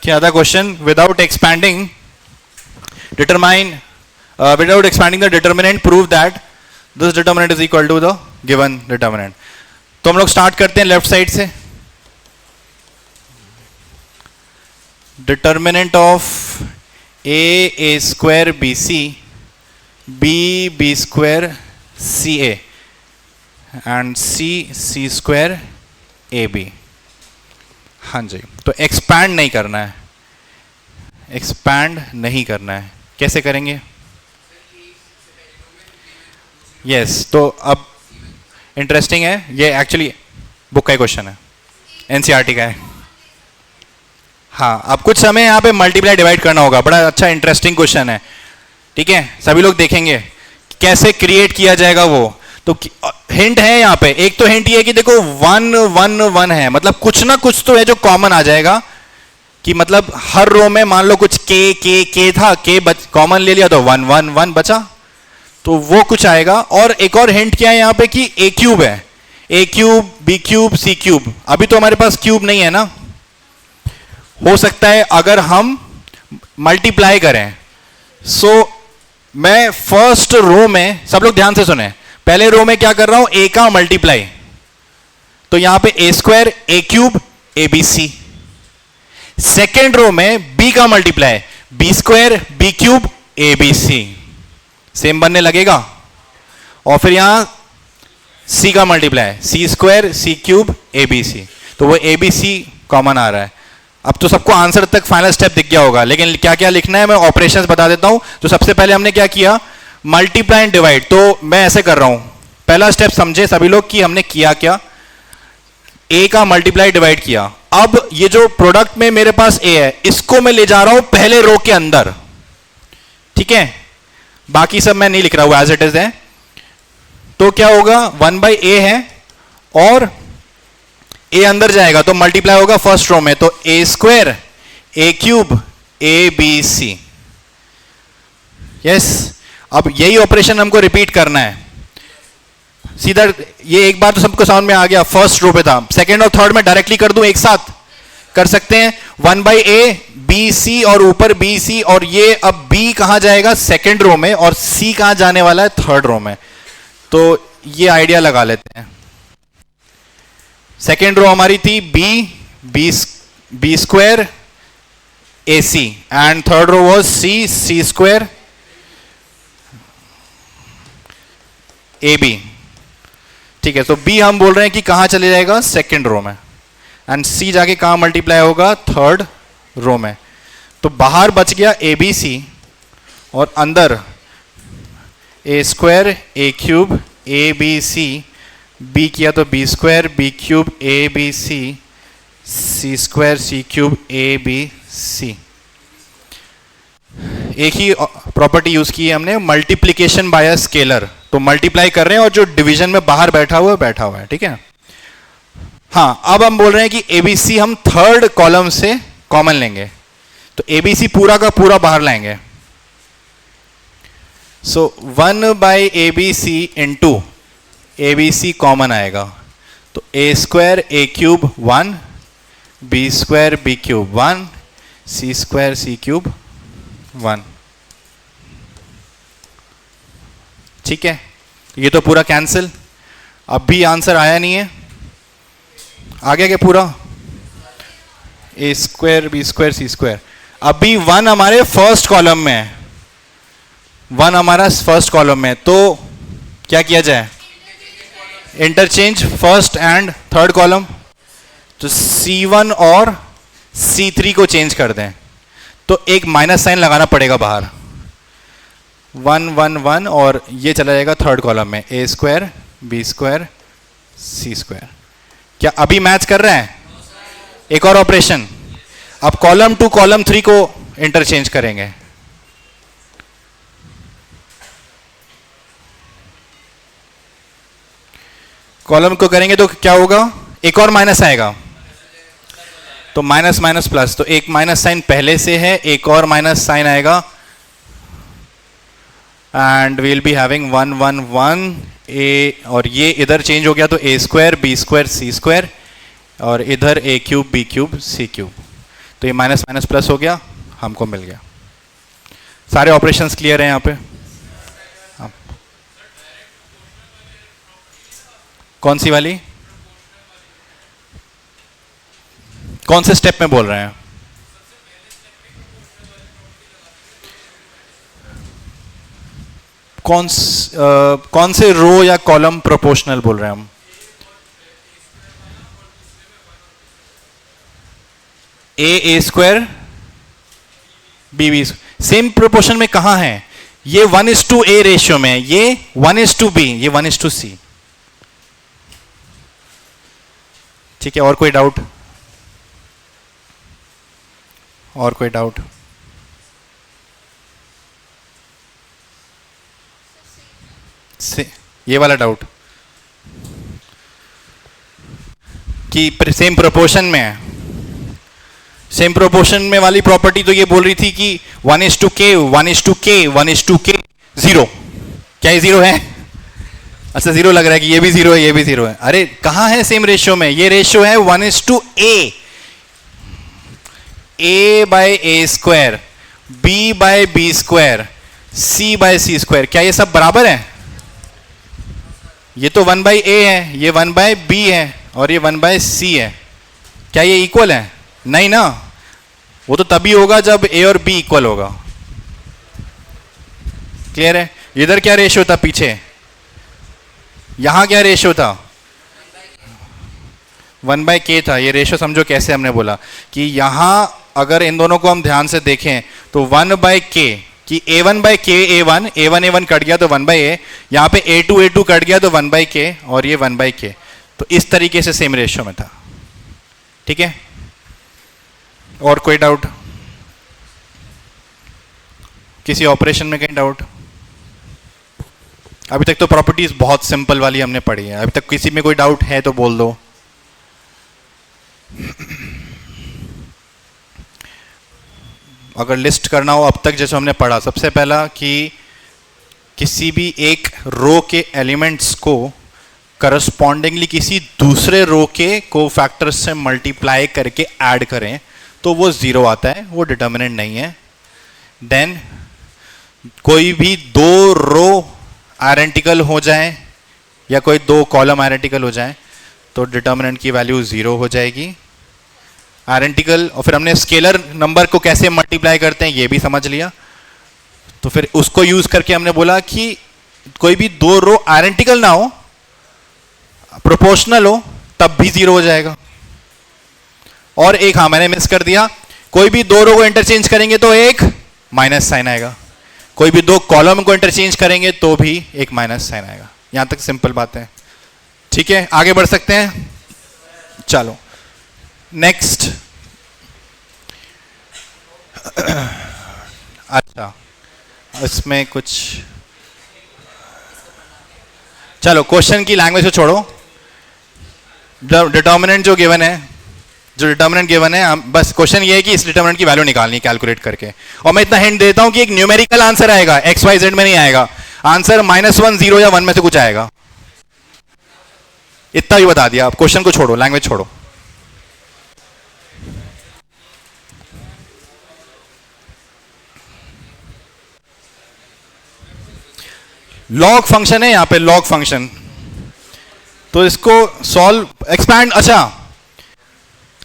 क्या था question, without expanding determine, without expanding the determinant prove that this determinant is equal to the given determinant. तो हम लोग स्टार्ट करते हैं लेफ्ट साइड से। Determinant of A square BC B square CA and C square AB। हाँ जी, तो expand नहीं करना है, एक्सपैंड नहीं करना है। कैसे करेंगे, यस तो अब इंटरेस्टिंग है, ये एक्चुअली बुक का क्वेश्चन है, NCERT का है। हाँ, अब कुछ समय यहाँ पे मल्टीप्लाई डिवाइड करना होगा, बड़ा अच्छा इंटरेस्टिंग क्वेश्चन है। ठीक है, सभी लोग देखेंगे कैसे क्रिएट किया जाएगा वो। तो हिंट है यहाँ पे, एक तो हिंट ये है कि देखो 1 1 1 है, मतलब कुछ ना कुछ तो है जो कॉमन आ जाएगा, कि मतलब हर रो में मान लो कुछ K था, K कॉमन ले लिया तो 1 1 1 बचा, तो वो कुछ आएगा। और एक और हिंट क्या है यहाँ पे कि A क्यूब है, A cube B cube C cube. अभी तो हमारे पास क्यूब नहीं है ना, हो सकता है अगर हम मल्टीप्लाई करें। सो मैं फर्स्ट रो में, सब लोग ध्यान से सुने, पहले रो में क्या कर रहा हूं, A का मल्टीप्लाई, तो यहां पे A square A cube ABC। Second row में B का multiply, B square B cube ABC, same बनने लगेगा। और फिर यहां C का multiply, C square C cube ABC, तो वो ABC कॉमन आ रहा है। अब तो सबको आंसर तक फाइनल स्टेप दिख गया होगा, लेकिन क्या क्या लिखना है मैं ऑपरेशंस बता देता हूं। तो सबसे पहले हमने क्या किया, मल्टीप्लाई एंड डिवाइड। तो मैं ऐसे कर रहा हूं, पहला स्टेप समझे सभी लोग कि हमने किया क्या, A का मल्टीप्लाई डिवाइड किया। अब ये जो प्रोडक्ट में मेरे पास A है, इसको मैं ले जा रहा हूं पहले रो के अंदर। ठीक है, बाकी सब मैं नहीं लिख रहा हूं, एज इट इज है। तो क्या होगा, 1/A है और A अंदर जाएगा तो मल्टीप्लाई होगा फर्स्ट रो में, तो A square A cube ABC। Yes, अब यही ऑपरेशन हमको रिपीट करना है सीधा। ये एक बार तो सबको समझ में आ गया, फर्स्ट रो पे था, सेकेंड और थर्ड में डायरेक्टली कर दूं, एक साथ कर सकते हैं। 1/A BC और ऊपर BC, और ये अब B कहां जाएगा, सेकेंड रो में, और C कहां जाने वाला है, थर्ड रो में। तो ये आइडिया लगा लेते हैं। सेकेंड रो हमारी थी B square AC and third row was C square AB। ठीक है, तो B हम बोल रहे हैं कि कहां चले जाएगा, सेकेंड रो में, एंड C जाके कहां मल्टीप्लाई होगा, थर्ड रो में। तो बाहर बच गया ABC और अंदर A square A cube ABC B किया तो B square B cube A B C, C square C cube A B C. एक ही प्रॉपर्टी यूज की है हमने, मल्टीप्लीकेशन बाय स्केलर। तो मल्टीप्लाई कर रहे हैं और जो डिवीजन में बाहर बैठा हुआ है, ठीक है। हाँ, अब हम बोल रहे हैं कि एबीसी हम थर्ड कॉलम से कॉमन लेंगे, तो एबीसी पूरा का पूरा बाहर लाएंगे। So 1 by A B C into A B C common आएगा, तो A square A cube 1, B square B cube 1, C square C cube 1। ठीक है, ये तो पूरा कैंसिल। अब भी आंसर आया नहीं है, आ गया क्या पूरा? ए square B square C square. अभी 1 हमारे फर्स्ट कॉलम में है, 1 हमारा फर्स्ट कॉलम में, तो क्या किया जाए? Interchange first and third column. तो C1 और C3 को चेंज कर दें, तो एक माइनस साइन लगाना पड़ेगा बाहर। 1 1 1 और ये चला जाएगा थर्ड कॉलम में, ए square B square C square. क्या अभी मैच कर रहे हैं? एक और ऑपरेशन। अब कॉलम 2 कॉलम 3 को इंटरचेंज करेंगे। कॉलम को करेंगे तो क्या होगा? एक और माइनस आएगा, तो माइनस माइनस प्लस, तो एक माइनस साइन पहले से है, एक और माइनस साइन आएगा, and we will be having 1 1 1 A, और ये इधर चेंज हो गया तो A square B square C square, और इधर A cube B cube C cube. तो ये माइनस माइनस प्लस हो गया, हमको मिल गया। सारे ऑपरेशंस क्लियर हैं यहाँ पे? हाँ। कौन सी वाली? कौन से स्टेप में बोल रहे हैं? कौन से रो या कॉलम प्रोपोर्शनल बोल रहे हैं हम? A square B B. Same proportion में कहां है? ये 1:a रेशियो में, ये 1:b, ये 1:c। ठीक है, और कोई डाउट? और कोई डाउट? ये वाला डाउट कि सेम प्रोपोर्शन में है। सेम प्रोपोर्शन में वाली प्रॉपर्टी तो ये बोल रही थी कि 1:k 1:k 1:k 0। क्या ये 0 है? अच्छा, 0 लग रहा है कि ये भी 0 है, ये भी 0 है। अरे कहां है सेम रेशियो में? ये रेशियो है 1:a, a by A square, b by B square, c by C square. क्या ये सब बराबर है? ये तो 1/a है, ये 1/b है, और ये 1/c है। क्या ये इक्वल है? नहीं ना, वो तो तभी होगा जब a और b इक्वल होगा। क्लियर है? इधर क्या रेशियो था पीछे? यहां क्या रेशियो था? 1/k था। ये रेशियो समझो कैसे हमने बोला कि यहां अगर इन दोनों को हम ध्यान से देखें तो 1/k कि a1/k a1 कट गया तो 1/a, यहां पे a2 कट गया तो 1/k, और ये 1/k। तो इस तरीके से सेम रेशियो में था। ठीक है, और कोई डाउट? किसी ऑपरेशन में कहीं डाउट? अभी तक तो प्रॉपर्टीज बहुत सिंपल वाली हमने पढ़ी है। अभी तक किसी में कोई डाउट है तो बोल दो। अगर लिस्ट करना हो अब तक जैसे हमने पढ़ा, सबसे पहला कि किसी भी एक रो के एलिमेंट्स को करस्पॉन्डिंगली किसी दूसरे रो के कोफैक्टर्स से मल्टीप्लाई करके ऐड करें तो वो 0 आता है, वो डिटर्मिनेंट नहीं है। देन कोई भी 2 रो आइडेंटिकल हो जाए या कोई 2 कॉलम आइडेंटिकल हो जाए तो डिटर्मिनेंट की वैल्यू 0 हो जाएगी। आइडेंटिकल, और फिर हमने स्केलर नंबर को कैसे मल्टीप्लाई करते हैं ये भी समझ लिया। तो फिर उसको यूज करके हमने बोला कि कोई भी 2 रो आइडेंटिकल ना हो, प्रोपोर्शनल हो, तब भी 0 हो जाएगा। और एक, हाँ मैंने मिस कर दिया, कोई भी 2 रो को इंटरचेंज करेंगे तो एक माइनस साइन आएगा, कोई भी 2 कॉलम को इंटरचेंज करेंगे तो भी एक माइनस साइन आएगा। यहां तक सिंपल बात है। ठीक है, आगे बढ़ सकते हैं। चलो नेक्स्ट। अच्छा, इसमें कुछ, चलो क्वेश्चन की लैंग्वेज को छोड़ो। डिटर्मिनेंट जो गिवन है, बस क्वेश्चन ये है कि इस डिटर्मिनेंट की वैल्यू निकालनी है कैलकुलेट करके। और मैं इतना हिंट देता हूं कि एक न्यूमेरिकल आंसर आएगा, एक्स वाई जेड में नहीं आएगा आंसर, -1 0 या 1 में से कुछ आएगा। इतना भी बता दिया। आप क्वेश्चन को छोड़ो, लैंग्वेज छोड़ो। लॉग फंक्शन है यहां पे, लॉग फंक्शन। तो इसको सॉल्व, एक्सपैंड, अच्छा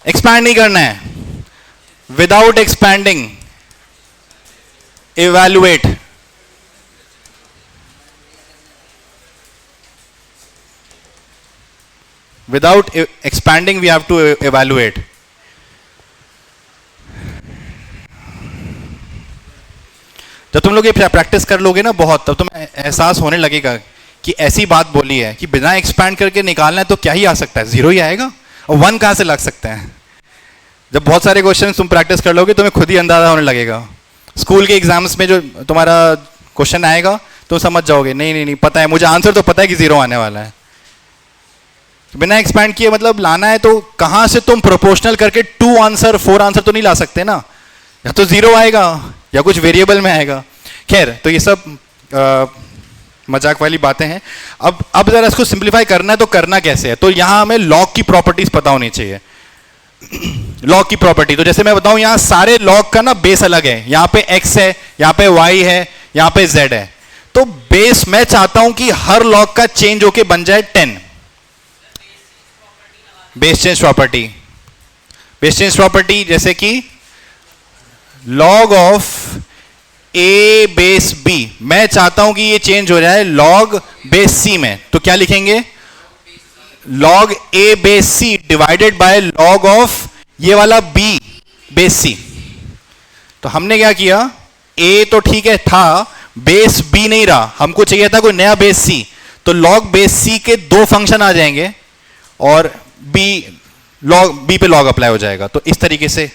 एक्सपैंड नहीं करना है, without expanding evaluate. Without expanding we have to evaluate. जब तुम लोग ये प्रैक्टिस कर लोगे ना बहुत, तब तुम्हें एहसास होने लगेगा कि ऐसी बात बोली है कि बिना एक्सपैंड करके निकालना है तो क्या ही आ सकता है, 0 ही आएगा, और 1 कहां से लग सकते हैं। जब बहुत सारे क्वेश्चन तुम प्रैक्टिस कर लोगे तुम्हें खुद ही अंदाजा होने लगेगा। स्कूल के एग्जाम्स में जो तुम्हारा क्वेश्चन आएगा तो समझ जाओगे, नहीं नहीं नहीं पता है मुझे, आंसर तो पता है कि 0 आने वाला है। बिना एक्सपैंड किए मतलब लाना है तो कहां से तुम प्रोपोर्शनल करके 2 आंसर 4 आंसर तो नहीं ला सकते ना, या तो 0 आएगा या कुछ वेरिएबल में आएगा। खैर, तो ये सब मजाक वाली बातें हैं। अब जरा इसको सिंप्लीफाई करना है तो करना कैसे है, तो यहां हमें लॉग की प्रॉपर्टीज पता होनी चाहिए। लॉग की प्रॉपर्टी, तो जैसे मैं बताऊं यहां सारे लॉग का ना बेस अलग है, यहां पे x है, यहां पे y है, यहां पे z है। तो बेस मैं चाहता हूं कि हर लॉग का चेंज होके बन जाए 10। Base change property, base change property जैसे कि log of a base b, मैं चाहता हूं कि ये चेंज हो जाए log बेस c में, तो क्या लिखेंगे, log a base c divided by log of ये वाला b बेस c। तो हमने क्या किया, a तो ठीक है था, बेस b नहीं रहा, हमको चाहिए था कोई नया बेस c, तो log बेस c के 2 फंक्शन आ जाएंगे और b पे log अप्लाई हो जाएगा। तो इस तरीके से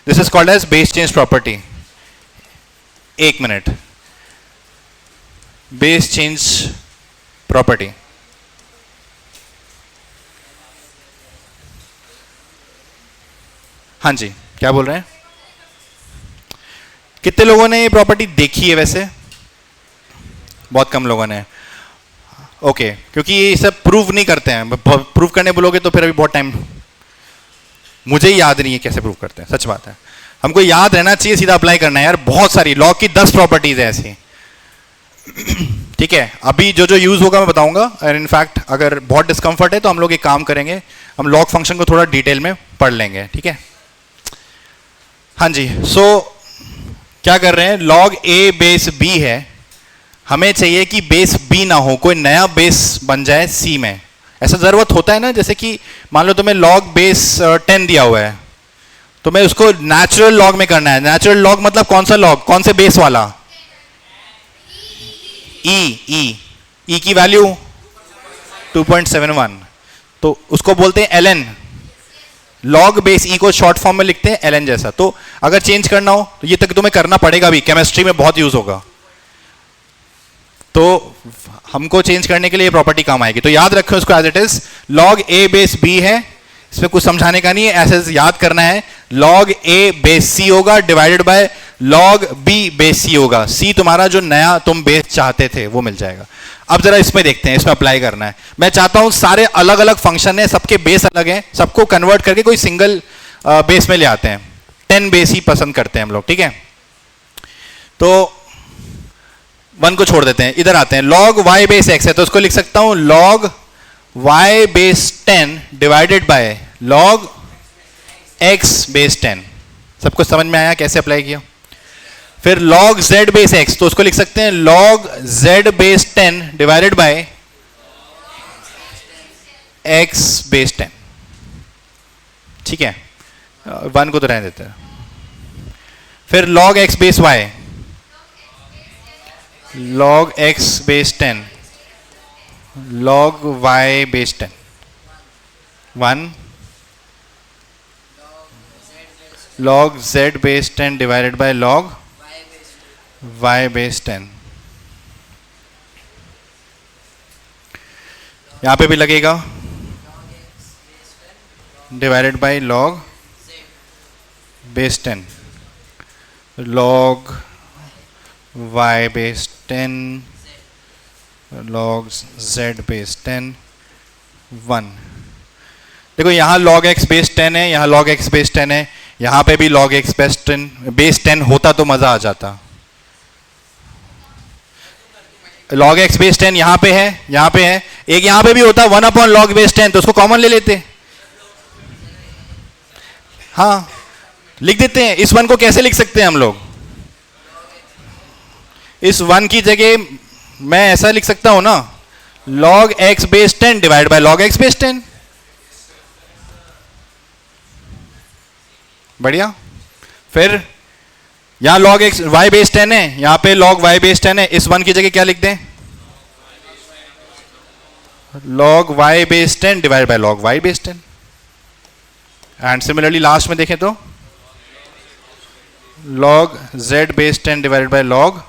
this is called as base change property. 1 minute, base change property. हाँ जी, क्या बोल रहे हैं, कितने लोगों ने ये प्रॉपर्टी देखी है? वैसे बहुत कम लोगों ने। ओके, क्योंकि ये सब प्रूव नहीं करते हैं, प्रूव करने बोलोगे तो फिर अभी बहुत टाइम, मुझे ही याद नहीं है कैसे प्रूव करते हैं, सच बात है। हमको याद रहना चाहिए, सीधा अप्लाई करना है यार। बहुत सारी लॉग की 10 प्रॉपर्टीज है ऐसी। ठीक है, अभी जो जो यूज होगा मैं बताऊंगा, और इनफैक्ट अगर बहुत डिस्कंफर्ट है तो हम लोग एक काम करेंगे, हम लॉग फंक्शन को थोड़ा डिटेल में पढ़ लेंगे। ठीक है, हाँ जी। सो क्या कर रहे हैं, log a बेस b है, हमें चाहिए कि बेस b ना हो, कोई नया बेस बन जाए c में। ऐसा जरूरत होता है ना, जैसे कि मान लो तुम्हें log बेस 10 दिया हुआ है, तो मैं उसको नेचुरल लॉग में करना है। नेचुरल लॉग मतलब कौन सा लॉग, कौन से बेस वाला, e की वैल्यू 2.71, तो उसको बोलते हैं ln। लॉग बेस ई को शॉर्ट फॉर्म में लिखते हैं ln जैसा। तो अगर चेंज करना हो तो ये तक तुम्हें करना पड़ेगा भी, केमिस्ट्री में बहुत यूज होगा, तो हमको चेंज करने के लिए ये प्रॉपर्टी काम आएगी। तो याद रखें उसको as it is, log a base b है, इसमें कुछ समझाने का नहीं है, ऐसे याद करना है। log a बेस c होगा divided by log b base c होगा, c तुम्हारा जो नया तुम बेस चाहते थे वो मिल जाएगा। अब जरा इसमें देखते हैं, इसमें अप्लाई करना है। मैं चाहता हूं सारे अलग अलग फंक्शन है, सबके बेस अलग हैं, सबको कन्वर्ट करके कोई सिंगल बेस में ले आते हैं। 10 बेस ही पसंद करते हैं हम लोग, ठीक है। तो 1 को छोड़ देते हैं, इधर आते हैं। log y बेस x है, तो उसको लिख सकता हूं log y base 10 divided by log x base 10। सबको समझ में आया कैसे अप्लाई किया? फिर log z बेस x, तो उसको लिख सकते हैं log z base 10 divided by x base 10। ठीक है, 1 को तो रहने देते हैं। फिर log x base y, log x base 10 log y base 10 1 log z base 10 divided by log y base 10. यहाँ पे भी लगेगा divided by log base 10 log y base 10 log z base 10 1. देखो यहाँ log x base 10 है, यहाँ log x base 10 है, यहाँ पे भी log x base 10 होता तो मज़ा आ जाता. log x base 10 यहाँ पे है, यहाँ पे है, एक यहाँ पे भी होता 1 अपॉन log base 10, तो उसको कॉमन ले लेते. हाँ लिख देते हैं. इस 1 को कैसे लिख सकते हैं हम लोग? इस 1 की जगह मैं ऐसा लिख सकता हूं ना, log x base 10 divide by log x base 10. बढ़िया. फिर यहां log x y base 10 है, यहां पे log y base 10 है. इस 1 की जगह क्या लिख दें? log y base 10 divide by log y base 10. And similarly last में देखें तो log z base 10 divided by log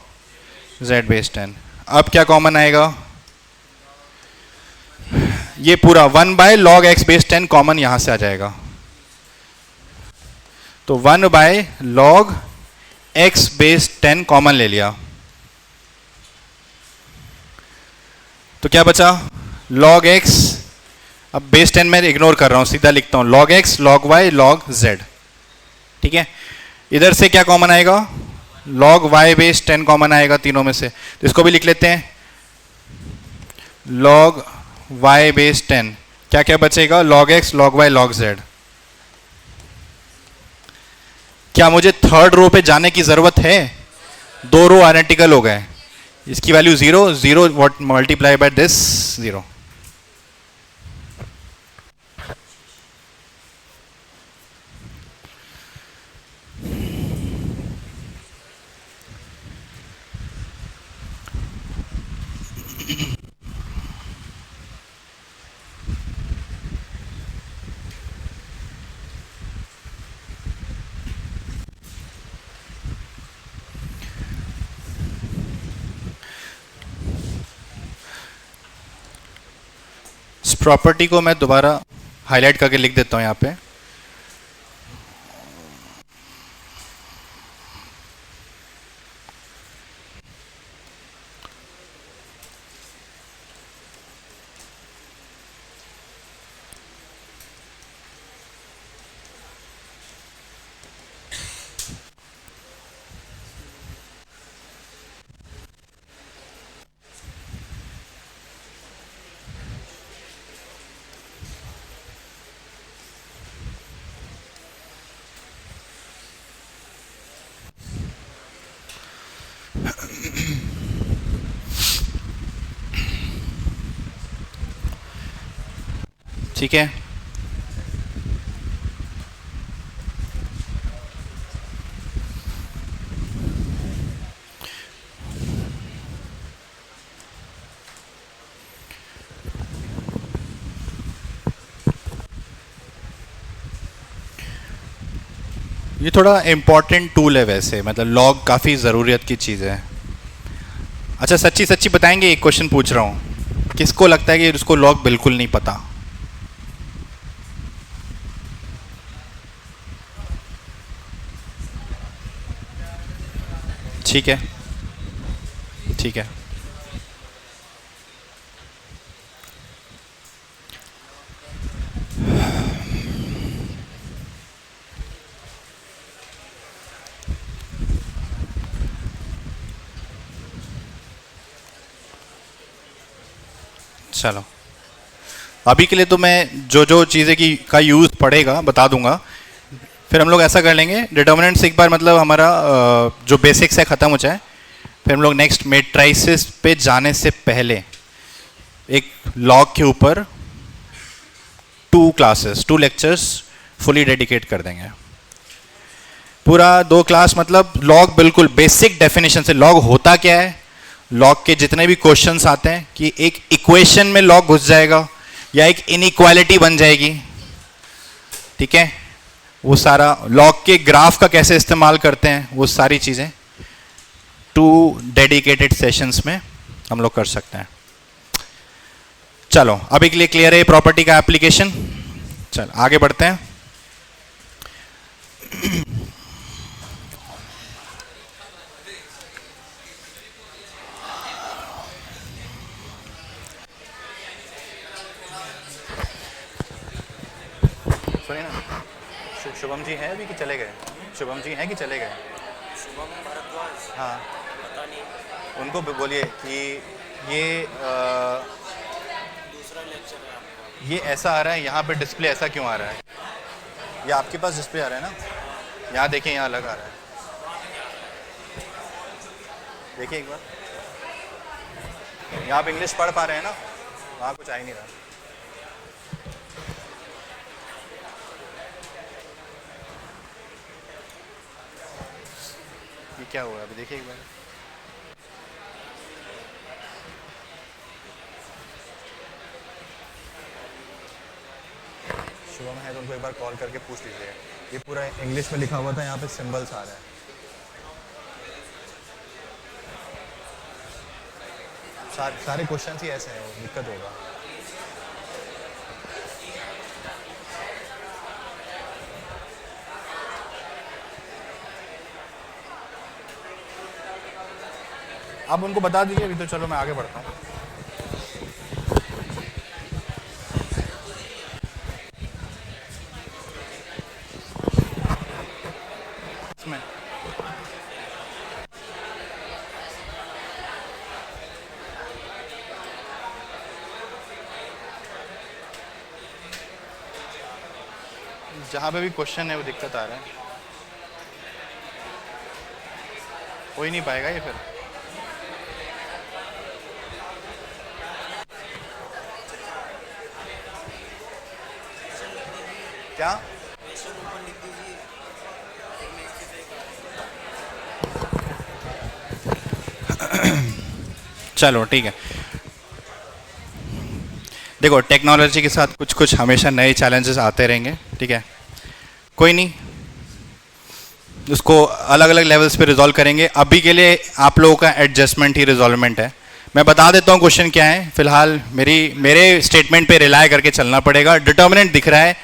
z base 10. अब क्या कॉमन आएगा? ये पूरा 1 bye log x base 10 common यहां से आ जाएगा. तो 1 बाय log x base 10 कॉमन ले लिया. तो क्या बचा? log x. अब बेस 10 में इग्नोर कर रहा हूं, सीधा लिखता हूं log x log y log z. ठीक है. इधर से क्या कॉमन आएगा? log y बेस 10 कॉमन आएगा तीनों में से, तो इसको भी लिख लेते हैं log y बेस 10. क्या क्या बचेगा? log x log y log z. क्या मुझे थर्ड रो पे जाने की जरूरत है? 2 रो आइडेंटिकल हो गए. इसकी value 0 0 what multiply by this 0. Property को मैं दोबारा हाईलाइट करके लिख देता हूं यहां पे. ठीक है. ये थोड़ा इम्पॉर्टेंट टूल है वैसे, मतलब लॉग काफ़ी ज़रूरत की चीज़ है. अच्छा सच्ची सच्ची बताएंगे, एक क्वेश्चन पूछ रहा हूँ, किसको लगता है कि उसको लॉग बिल्कुल नहीं पता? ठीक है. ठीक है. चलो अभी के लिए तो मैं जो जो चीज़ें की का यूज़ पड़ेगा बता दूंगा. फिर हम लोग ऐसा कर लेंगे, डिटर्मिनेंट्स एक बार मतलब हमारा जो बेसिक्स है ख़त्म हो जाए, फिर हम लोग नेक्स्ट मेट्राइसिस पे जाने से पहले एक लॉग के ऊपर 2 लेक्चर्स फुली डेडिकेट कर देंगे. पूरा 2 क्लास मतलब लॉग बिल्कुल बेसिक डेफिनेशन से, लॉग होता क्या है, लॉग के जितने भी क्वेश्चंस आते हैं कि एक इक्वेशन में लॉग घुस जाएगा या एक इनइक्वालिटी बन जाएगी, ठीक है, वो सारा लॉग के ग्राफ का कैसे इस्तेमाल करते हैं, वो सारी चीज़ें 2 डेडिकेटेड सेशंस में हम लोग कर सकते हैं। चलो अभी के लिए क्लियर है प्रॉपर्टी का एप्लीकेशन। चलो आगे बढ़ते हैं। सुनिए ना, शुभम जी हैं अभी कि चले गए? शुभम जी हैं कि चले गए? शुभम भारद्वाज, हाँ, पता नहीं, उनको भी बोलिए कि ये दूसरा लेक्चर है आपका। ये ऐसा आ रहा है, यहाँ पे डिस्प्ले ऐसा क्यों आ रहा है? ये आपके पास डिस्प्ले आ रहा है ना, यहाँ देखिए, यहाँ अलग आ रहा है, देखिए एक बार, यहाँ आप इंग्लिश पढ़ पा रहे हैं ना, वहाँ कुछ आ ही नहीं रहा। ये क्या हुआ अभी देखिए एक बार। शुभम है तो उनको एक बार कॉल करके पूछ लीजिए। ये पूरा इंग्लिश में लिखा हुआ था, यहाँ पे सिंबल्स आ रहा है। सारे क्वेश्चंस ही ऐसे हैं, दिक्कत होगा। आप उनको बता दीजिए अभी, तो चलो मैं आगे बढ़ता हूँ। इसमें जहाँ पे भी क्वेश्चन है वो दिक्कत आ रहा है, हो ही नहीं पाएगा ये फिर। क्या? चलो ठीक है। देखो टेक्नोलॉजी के साथ कुछ कुछ हमेशा नए चैलेंजेस आते रहेंगे, ठीक है, कोई नहीं, उसको अलग अलग लेवल्स पे रिजॉल्व करेंगे। अभी के लिए आप लोगों का एडजस्टमेंट ही रिजॉल्वमेंट है। मैं बता देता हूँ क्वेश्चन क्या है। फिलहाल मेरे स्टेटमेंट पे रिलाय करके चलना पड़ेगा। डिटर्मिनेंट दिख रहा है,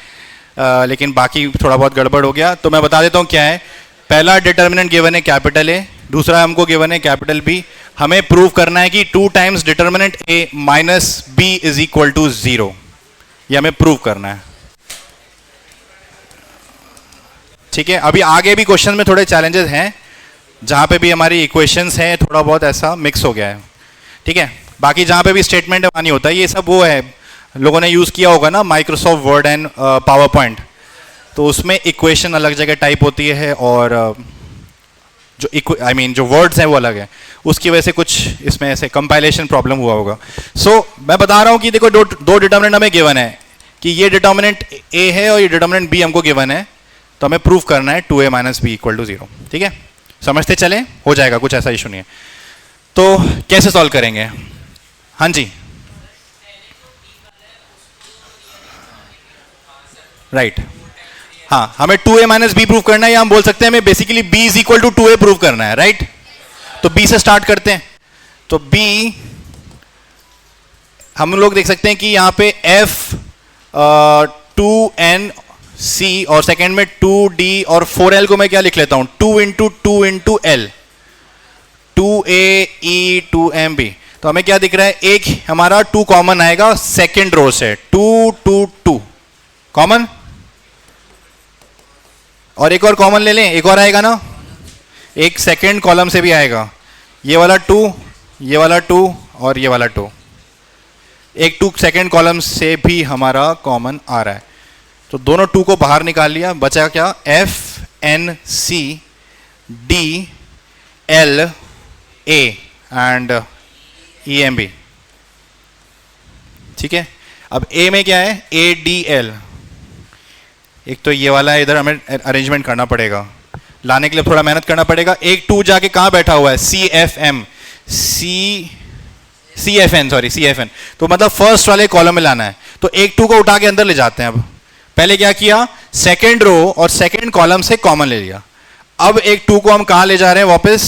लेकिन बाकी थोड़ा बहुत गड़बड़ हो गया, तो मैं बता देता हूँ क्या है। पहला डिटर्मिनेंट गिवन है कैपिटल ए, दूसरा हमको गिवन है कैपिटल बी। हमें प्रूव करना है कि 2 times determinant A minus B is equal to 0, ये हमें प्रूव करना है, ठीक है। अभी आगे भी क्वेश्चन में थोड़े चैलेंजेस हैं, जहां पे भी हमारी इक्वेशंस हैं, थोड़ा बहुत ऐसा मिक्स हो गया है, ठीक है। बाकी जहां पे भी स्टेटमेंट है वहाँ नहीं होता। ये सब वो है, लोगों ने यूज़ किया होगा ना Microsoft word and power point, तो उसमें इक्वेशन अलग जगह टाइप होती है और जो जो वर्ड्स हैं वो अलग है, उसकी वजह से कुछ इसमें ऐसे कंपाइलेशन प्रॉब्लम हुआ होगा। मैं बता रहा हूँ कि देखो दो डिटर्मिनेंट हमें गिवन है कि ये डिटर्मिनेंट ए है और ये डिटर्मिनेंट बी हमको गिवन है, तो हमें प्रूफ करना है 2a minus B equal to 0, ठीक है। समझते चले, हो जाएगा, कुछ ऐसा इशू नहीं है। तो कैसे सॉल्व करेंगे? हाँ जी, राइट, हाँ, हमें 2a माइनस बी प्रूव करना है, या हम बोल सकते हैं हमें basically b is equal to 2a prove करना है, राइट। तो b से स्टार्ट करते हैं। तो b हम लोग देख सकते हैं कि यहाँ पे f 2nc और सेकेंड में 2d और 4l को मैं क्या लिख लेता हूं, 2 into l, 2a e 2mb। तो हमें क्या दिख रहा है, एक हमारा 2 कॉमन आएगा सेकेंड रो से, 2 2 2 कॉमन, और एक और कॉमन ले लें, एक और आएगा ना, एक सेकेंड कॉलम से भी आएगा, ये वाला 2, ये वाला 2 और ये वाला 2, एक 2 सेकेंड कॉलम से भी हमारा कॉमन आ रहा है। तो दोनों 2 को बाहर निकाल लिया, बचा क्या, f n c d l a and e m b, ठीक है। अब a में क्या है, a d l, एक तो ये वाला है, इधर हमें अरेंजमेंट करना पड़ेगा, लाने के लिए थोड़ा मेहनत करना पड़ेगा। एक 2 जाके कहाँ बैठा हुआ है, C F M, C F N, sorry C F N, तो मतलब फर्स्ट वाले कॉलम में लाना है। तो एक 2 को उठा के अंदर ले जाते हैं। अब पहले क्या किया, सेकेंड रो और सेकेंड कॉलम से कॉमन ले लिया। अब एक 2 को हम कहां ले जा रहे हैं, वापस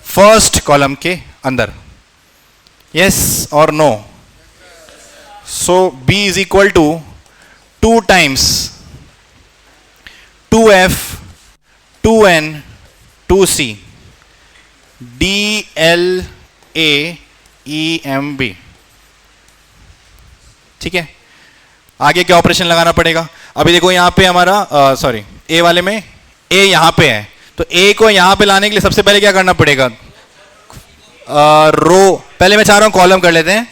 फर्स्ट कॉलम के अंदर। यस और no? So B is equal to 2 times 2f 2n 2c DLAEMB। ठीक है, आगे क्या ऑपरेशन लगाना पड़ेगा? अभी देखो यहां पे हमारा सॉरी ए वाले में ए यहां पे है, तो ए को यहां पे लाने के लिए सबसे पहले क्या करना पड़ेगा? रो, पहले मैं चाह रहा हूं कॉलम कर लेते हैं।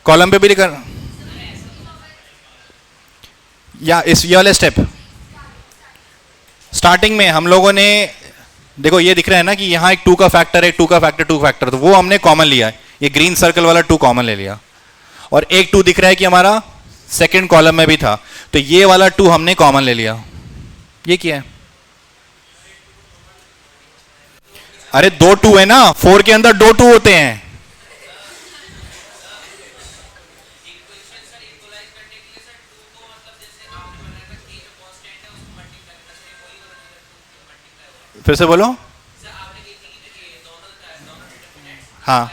कॉलम पे भी कर, या इस ये वाले स्टेप स्टार्टिंग में हम लोगों ने देखो ये दिख रहा है ना कि यहां एक 2 का फैक्टर है, 2 का फैक्टर 2 फैक्टर, तो वो हमने कॉमन लिया है। ये ग्रीन सर्कल वाला 2 कॉमन ले लिया, और एक 2 दिख रहा है कि हमारा सेकंड कॉलम में भी था, तो ये वाला 2 हमने कॉमन ले लिया। ये क्या है? अरे 2 2 है ना, 4 के अंदर 2 2 होते हैं। फिर से बोलो। हाँ,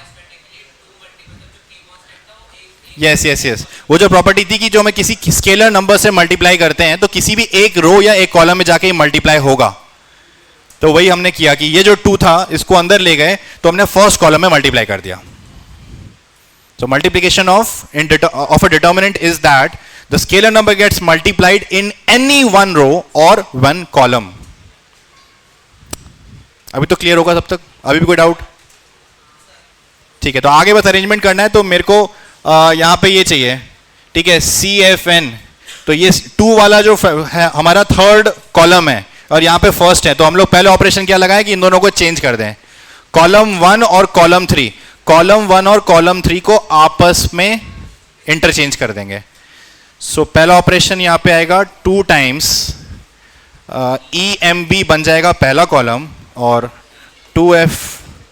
यस यस यस, वो जो प्रॉपर्टी थी कि जो हमें किसी स्केलर नंबर से मल्टीप्लाई करते हैं तो किसी भी एक रो या एक कॉलम में जाके मल्टीप्लाई होगा, तो वही हमने किया कि ये जो 2 था इसको अंदर ले गए तो हमने फर्स्ट कॉलम में मल्टीप्लाई कर दिया। So multiplication of a determinant is that the scalar number gets multiplied in any one row or one column. अभी तो क्लियर होगा सब तक? अभी भी कोई डाउट? ठीक है, तो आगे बस अरेंजमेंट करना है। तो मेरे को यहां पे ये चाहिए, ठीक है, CFN, तो ये 2 वाला जो है हमारा थर्ड कॉलम है और यहां पे फर्स्ट है, तो हम लोग पहले ऑपरेशन क्या लगाए कि इन दोनों को चेंज कर दें, कॉलम 1 और कॉलम 3, कॉलम 1 और कॉलम 3 को आपस में इंटरचेंज कर देंगे। सो पहला ऑपरेशन यहां पे आएगा 2 टाइम्स EMB बन जाएगा पहला कॉलम, और 2F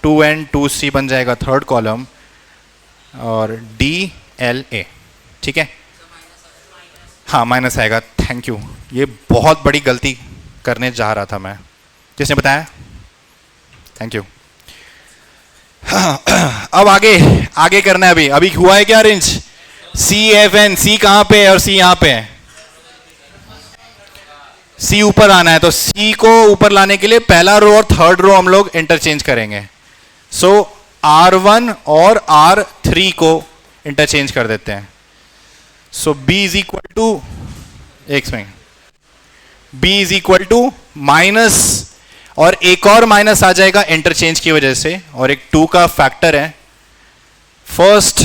2N 2C बन जाएगा थर्ड कॉलम, और DLA। ठीक है, हाँ माइनस आएगा। थैंक यू, ये बहुत बड़ी गलती करने जा रहा था मैं, किसने बताया? Thank you. अब आगे करना है। अभी हुआ है क्या अरेंज? CFN, C कहां पे है और C यहां पे है? C ऊपर आना है, तो C को ऊपर लाने के लिए पहला रो और थर्ड रो हम लोग इंटरचेंज करेंगे। सो R1 और R3 को इंटरचेंज कर देते हैं। So B is equal to, एक second, B is equal to minus, और एक और माइनस आ जाएगा इंटरचेंज की वजह से, और एक 2 का फैक्टर है। फर्स्ट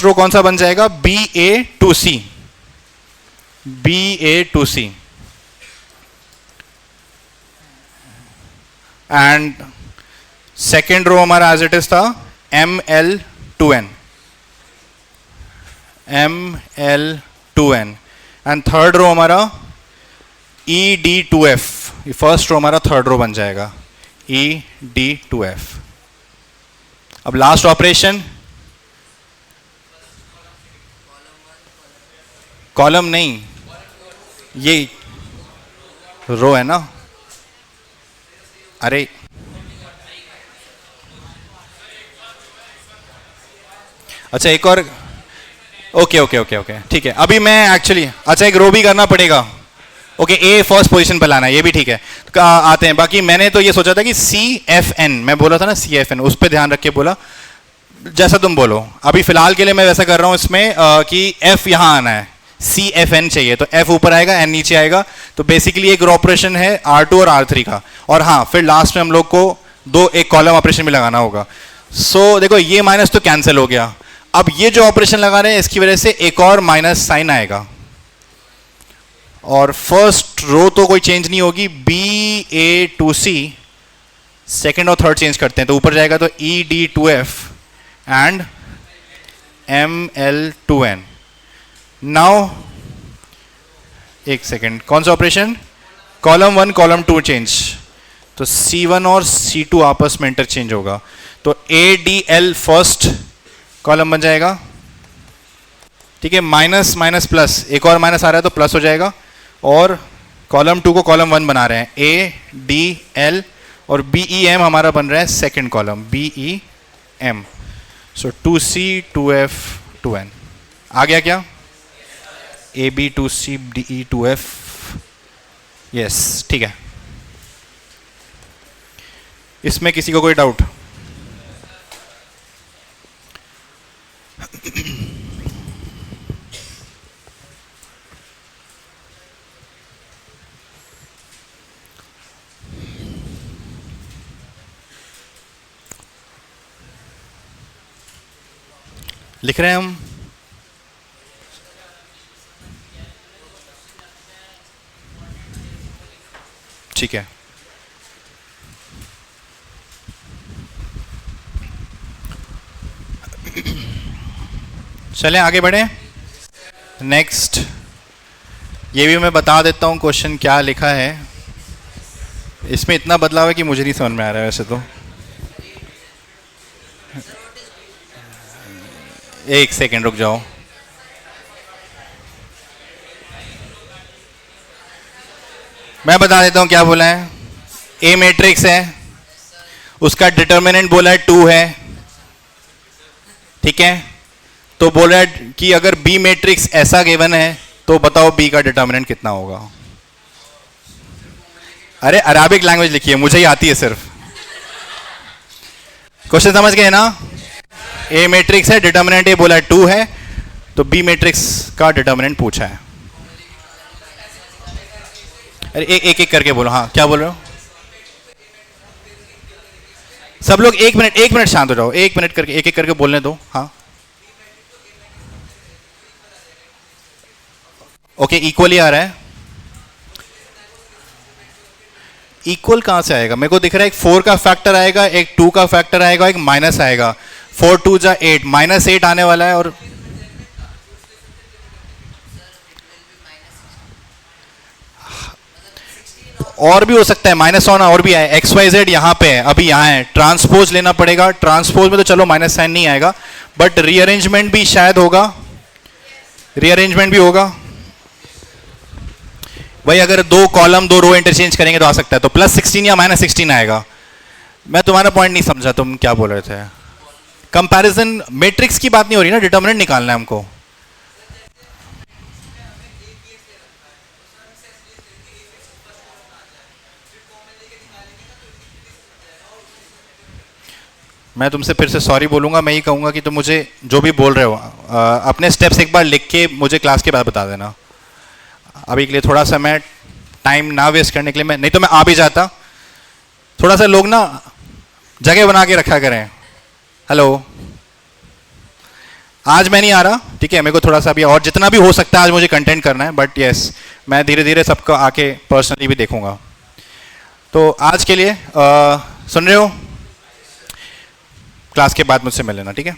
रो कौन सा बन जाएगा? BA2C, BA2C, and second row हमारा एज इट इज था ML2N, ML2N, एंड थर्ड रो हमारा ED2F, फर्स्ट रो हमारा थर्ड रो बन जाएगा ED2F। अब लास्ट ऑपरेशन, कॉलम नहीं, ये रो है ना, अरे अच्छा एक और, ओके ठीक है। अभी मैं एक्चुअली, अच्छा एक रो भी करना पड़ेगा। ओके, ए फर्स्ट पोजीशन पर लाना है, ये भी ठीक है। आते हैं, बाकी मैंने तो ये सोचा था कि CFN, मैं बोला था ना CFN, उस पर ध्यान रख के बोला, जैसा तुम बोलो। अभी फिलहाल के लिए मैं वैसा कर रहा हूं इसमें कि F यहां आना है, CFN चाहिए, तो F ऊपर आएगा, N नीचे आएगा। तो बेसिकली एक ऑपरेशन है R2 और R3 का, और हाँ फिर लास्ट में हम लोग को एक कॉलम ऑपरेशन भी लगाना होगा। सो देखो ये माइनस तो कैंसिल हो गया। अब ये जो ऑपरेशन लगा रहे हैं इसकी वजह से एक और माइनस साइन आएगा, और फर्स्ट रो तो कोई चेंज नहीं होगी, BA2C, सेकेंड और थर्ड चेंज करते हैं, तो ऊपर जाएगा तो ED2F एंड ML2N। नाउ एक सेकेंड, कौन सा ऑपरेशन? कॉलम 1 कॉलम 2 चेंज, तो C1 और C2 आपस में इंटरचेंज होगा, तो ADL फर्स्ट कॉलम बन जाएगा, ठीक है। माइनस माइनस प्लस, एक और माइनस आ रहा है तो प्लस हो जाएगा, और कॉलम 2 को कॉलम 1 बना रहे हैं, ADL, और BEM हमारा बन रहा है सेकंड कॉलम, BEM। सो 2C 2F 2N आ गया क्या? AB 2C DE 2F, yes, ठीक है। इसमें किसी को कोई डाउट? लिख रहे हैं हम? ठीक है, चलें आगे बढ़े। नेक्स्ट, ये भी मैं बता देता हूँ क्वेश्चन क्या लिखा है। इसमें इतना बदलाव है कि मुझे नहीं समझ में आ रहा है वैसे तो। एक सेकेंड रुक जाओ। मैं बता देता हूं क्या बोला है। ए मैट्रिक्स है, उसका डिटर्मिनेंट बोला है 2 है, ठीक है। तो बोला है कि अगर बी मैट्रिक्स ऐसा गिवन है तो बताओ बी का डिटर्मिनेंट कितना होगा। अरे अराबिक लैंग्वेज लिखी है, मुझे ही आती है सिर्फ। क्वेश्चन समझ गए ना? ए मैट्रिक्स है, डिटर्मिनेंट ए बोला है 2 है, तो बी मैट्रिक्स का डिटर्मिनेंट पूछा है। अरे एक एक करके बोलो। हाँ, क्या बोल रहे हो? सब लोग एक मिनट शांत हो जाओ। एक मिनट करके एक एक करके बोलने दो। हाँ, ओके, इक्वली आ रहा है। इक्वल कहां से आएगा? मेरे को दिख रहा है एक 4 का फैक्टर आएगा, एक 2 का फैक्टर आएगा, एक माइनस आएगा। 4 2 जा 8, -8 आने वाला है। और भी हो सकता है, माइनस होना और भी है। XYZ यहाँ पे है, अभी यहाँ है, ट्रांसपोज लेना पड़ेगा। ट्रांसपोज में तो चलो माइनस साइन नहीं आएगा, बट रीअरेंजमेंट भी शायद होगा, रीअरेंजमेंट भी होगा भाई। अगर 2 कॉलम 2 रो इंटरचेंज करेंगे तो आ सकता है, तो +16 या -16 आएगा। मैं तुम्हारा पॉइंट नहीं समझा, तुम क्या बोल रहे थे? कंपैरिजन मैट्रिक्स की बात नहीं हो रही ना, डिटर्मिनेंट निकालना है हमको। मैं तुमसे फिर से सॉरी बोलूंगा। मैं ही कहूंगा कि तुम मुझे जो भी बोल रहे हो अपने स्टेप्स एक बार लिख के मुझे क्लास के बाद बता देना। अभी के लिए थोड़ा सा मैं टाइम ना वेस्ट करने के लिए, मैं नहीं तो मैं आ भी जाता। थोड़ा सा लोग ना जगह बना के रखा करें। हेलो, आज मैं नहीं आ रहा, ठीक है। मेरे को थोड़ा सा अभी और जितना भी हो सकता है आज मुझे कंटेंट करना है, बट यस, मैं धीरे धीरे सबको आके पर्सनली भी देखूंगा। तो आज के लिए सुन रहे हो, क्लास के बाद मुझसे मिल लेना, ठीक है।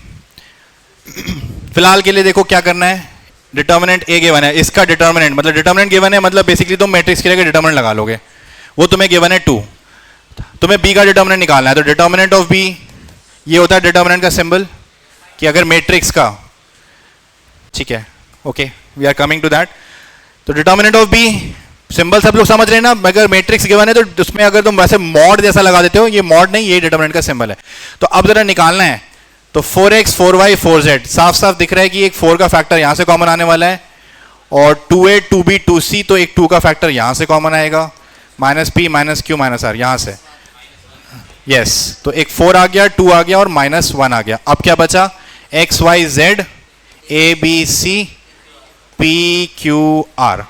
फिलहाल के लिए देखो क्या करना है। डिटर्मिनेंट ए गिवन है, इसका डिटर्मिनेंट मतलब डिटर्मिनेंट गिवन है, मतलब बेसिकली तुम मैट्रिक्स के लिए डिटर्मिनेंट लगा लोगे। वो तुम्हें गिवन है 2, तुम्हें बी का डिटर्मिनेंट निकालना है। तो डिटर्मिनेंट ऑफ बी ये होता है डिटर्मिनेंट का सिंबल, कि अगर मैट्रिक्स का, ठीक है, okay, we are coming to that. तो डिटर्मिनेंट ऑफ बी सिंबल सब लोग समझ रहे हैं ना? अगर मैट्रिक्स गिवन है तो उसमें अगर तुम वैसे मॉड जैसा लगा देते हो, ये मॉड नहीं, ये डिटर्मिनेंट का सिंबल है। तो अब जरा निकालना है, तो 4x 4y 4z साफ साफ दिख रहा है कि एक 4 का फैक्टर यहां से कॉमन आने वाला है, और 2a 2b 2c, तो एक 2 का फैक्टर यहां से कॉमन आएगा, -p -q -r यहां से, यस। तो एक 4 आ गया, 2 आ गया और -1 आ गया। अब क्या बचा? x y z a b c p q r।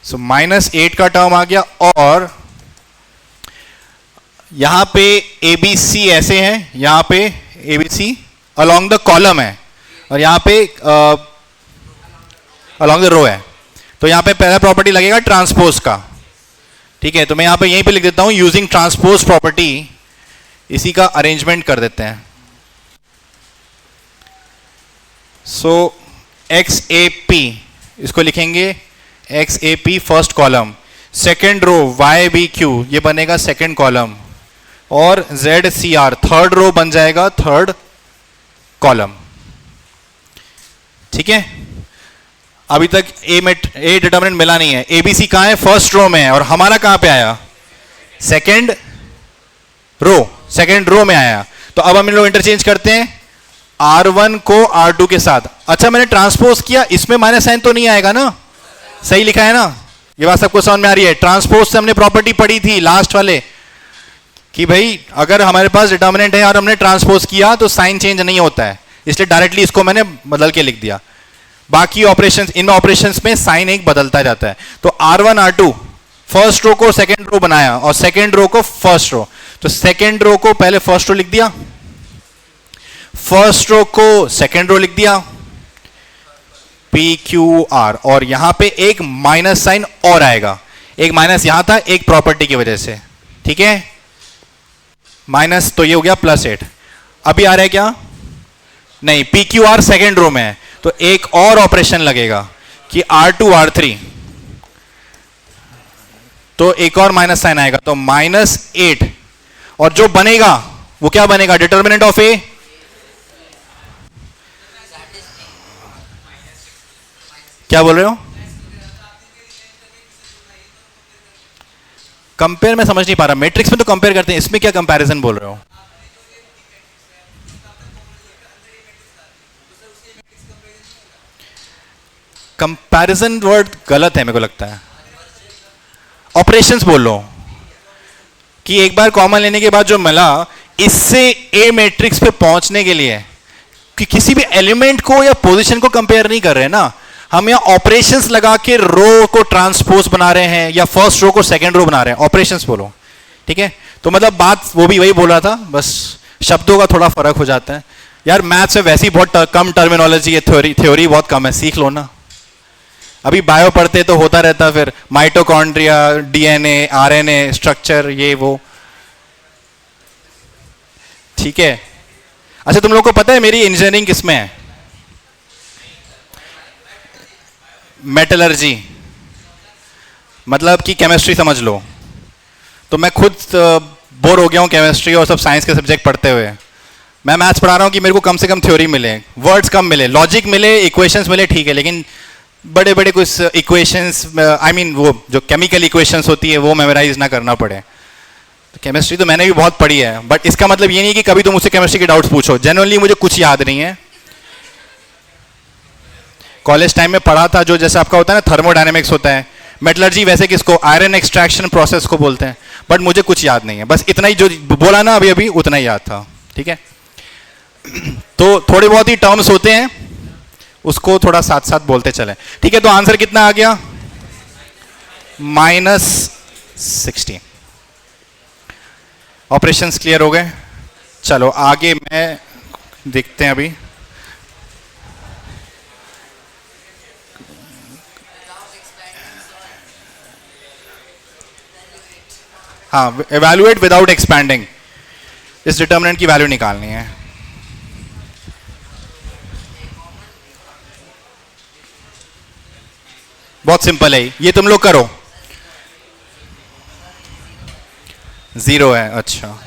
सो -8 का टर्म आ गया, और यहां पे ABC ऐसे है, यहां पे ABC अलोंग द कॉलम है, और यहां पे अलोंग द रो है। तो यहां पे पहला प्रॉपर्टी लगेगा ट्रांसपोज का, ठीक है। तो मैं यहां पे यहीं पे लिख देता हूं यूजिंग ट्रांसपोज प्रॉपर्टी। इसी का अरेंजमेंट कर देते हैं। सो XAP इसको लिखेंगे XAP first column, second row Y B Q, ये बनेगा सेकेंड कॉलम, और Z C R third row बन जाएगा थर्ड कॉलम। ठीक है, अभी तक ए डिटर्मिनेंट मिला नहीं है। एबीसी कहां है? फर्स्ट रो में है, और हमारा कहां पे आया? सेकेंड रो में आया। तो अब हम इन लोग इंटरचेंज करते हैं R1 को R2 के साथ। अच्छा, मैंने ट्रांसपोज किया, इसमें माइनस साइन तो नहीं आएगा ना? सही लिखा है ना? ये बात सबको समझ में आ रही है? ट्रांसपोज से हमने प्रॉपर्टी पढ़ी थी लास्ट वाले कि भाई अगर हमारे पास डिटर्मिनेंट है और हमने ट्रांसपोज किया तो साइन चेंज नहीं होता है, इसलिए डायरेक्टली इसको मैंने बदल के लिख दिया। बाकी ऑपरेशंस, इन ऑपरेशंस में साइन एक बदलता जाता है। तो R1 R2 फर्स्ट रो को सेकेंड रो बनाया और सेकेंड रो को फर्स्ट रो। तो सेकेंड रो को पहले फर्स्ट रो लिख दिया, फर्स्ट रो को सेकेंड रो लिख दिया, PQR, और यहां पे एक माइनस साइन और आएगा। एक माइनस यहां था एक प्रॉपर्टी की वजह से, ठीक है, माइनस, तो ये हो गया +8। अभी आ रहा है क्या? नहीं, PQR सेकेंड रो में है, तो एक और ऑपरेशन लगेगा कि R2 R3, तो एक और माइनस साइन आएगा, तो -8, और जो बनेगा वो क्या बनेगा? डिटर्मिनेंट ऑफ ए, क्या बोल रहे हो? कंपेयर में समझ नहीं पा रहा। मैट्रिक्स में तो कंपेयर करते हैं, इसमें क्या कंपैरिजन बोल रहे हो? कंपैरिजन वर्ड गलत है मेरे को लगता है। ऑपरेशंस बोल लो कि एक बार कॉमन लेने के बाद जो मिला, इससे ए मैट्रिक्स पे पहुंचने के लिए कि किसी भी एलिमेंट को या पोजीशन को कंपेयर नहीं कर रहे हैं ना, हम यहाँ ऑपरेशंस लगा के रो को ट्रांसपोज बना रहे हैं या फर्स्ट रो को सेकंड रो बना रहे हैं। ऑपरेशंस बोलो, ठीक है? तो मतलब बात वो भी वही बोल रहा था, बस शब्दों का थोड़ा फर्क हो जाता है। यार मैथ्स में वैसी बहुत कम टर्मिनोलॉजी है, थ्योरी बहुत कम है, सीख लो ना। अभी बायो पढ़ते तो होता रहता, फिर माइटोकॉन्ड्रिया, डीएनए, आरएनए स्ट्रक्चर, ये वो, ठीक है? अच्छा, तुम लोग को पता है मेरी इंजीनियरिंग किसमें है? मेटलर्जी, मतलब कि केमिस्ट्री समझ लो। तो मैं खुद बोर हो गया हूँ केमिस्ट्री और सब साइंस के सब्जेक्ट पढ़ते हुए। मैं मैथ्स पढ़ा रहा हूँ कि मेरे को कम से कम थ्योरी मिले, वर्ड्स कम मिले, लॉजिक मिले, इक्वेशंस मिले, ठीक है, लेकिन बड़े बड़े कुछ इक्वेशंस, आई मीन वो जो केमिकल इक्वेशंस होती है वो मेमोराइज ना करना पड़े। तो केमिस्ट्री तो मैंने भी बहुत पढ़ी है, बट इसका मतलब ये नहीं कि कभी तुम मुझसे केमिस्ट्री के डाउट्स पूछो। जनरली मुझे कुछ याद नहीं है। कॉलेज टाइम में पढ़ा था, जो जैसे आपका होता है ना थर्मोडायनेमिक्स होता है, मेटलर्जी वैसे किसको, आयरन एक्सट्रैक्शन प्रोसेस को बोलते हैं, बट मुझे कुछ याद नहीं है। बस इतना ही जो बोला ना अभी अभी उतना ही याद था, ठीक है? तो थोड़े बहुत ही टर्म्स होते हैं, उसको थोड़ा साथ साथ बोलते चलें, ठीक है? तो आंसर कितना आ गया? -16। ऑपरेशंस क्लियर हो गए? चलो आगे मैं देखते हैं अभी। हाँ, evaluate विदाउट एक्सपैंडिंग, इस डिटर्मिनेंट की वैल्यू निकालनी है। बहुत सिंपल है ये, तुम लोग करो। 0 है, अच्छा,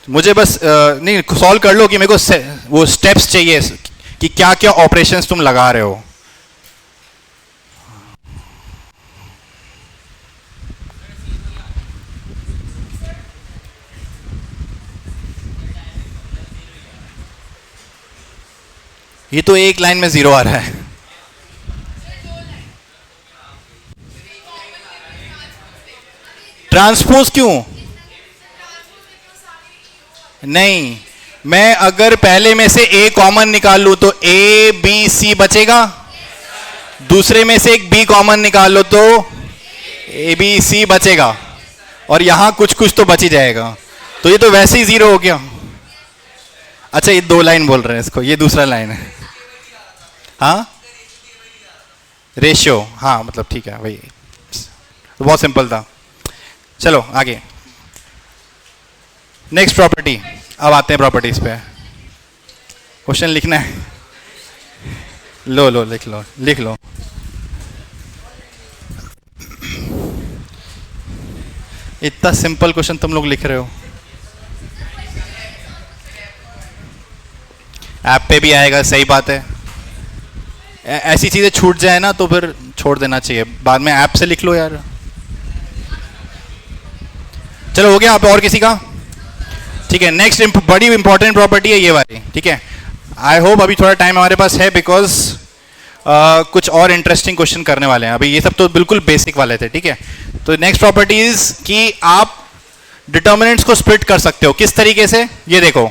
मुझे बस नहीं सॉल्व कर लो कि मेरे को वो स्टेप्स चाहिए कि क्या क्या ऑपरेशंस तुम लगा रहे हो। ये तो एक लाइन में 0 आ रहा है। ट्रांसपोज क्यों? नहीं, मैं अगर पहले में से ए कॉमन निकाल लूं तो ए बी सी बचेगा, दूसरे में से एक बी कॉमन निकाल लो तो ए बी सी बचेगा, और यहां कुछ कुछ तो बच ही जाएगा। तो ये तो वैसे ही 0 हो गया। अच्छा, ये 2 लाइन बोल रहे हैं इसको, ये दूसरा लाइन है। हाँ, रेशियो, हाँ मतलब ठीक है वही, तो बहुत सिंपल था। चलो आगे, नेक्स्ट प्रॉपर्टी। अब आते हैं प्रॉपर्टीज पे। क्वेश्चन लिखना है? लो लिख लो। इतना सिंपल क्वेश्चन तुम लोग लिख रहे हो। ऐप पे भी आएगा, सही बात है। ऐसी चीजें छूट जाए ना तो फिर छोड़ देना चाहिए, बाद में ऐप से लिख लो यार। चलो हो गया, आप और किसी का? ठीक है, नेक्स्ट बड़ी इंपॉर्टेंट प्रॉपर्टी है ये वाली, ठीक है। आई होप अभी थोड़ा टाइम हमारे पास है, बिकॉज कुछ और इंटरेस्टिंग क्वेश्चन करने वाले हैं। अभी ये सब तो बिल्कुल बेसिक वाले थे, ठीक है। तो नेक्स्ट प्रॉपर्टी इज कि आप डिटर्मिनेंट्स को स्प्लिट कर सकते हो। किस तरीके से? ये देखो,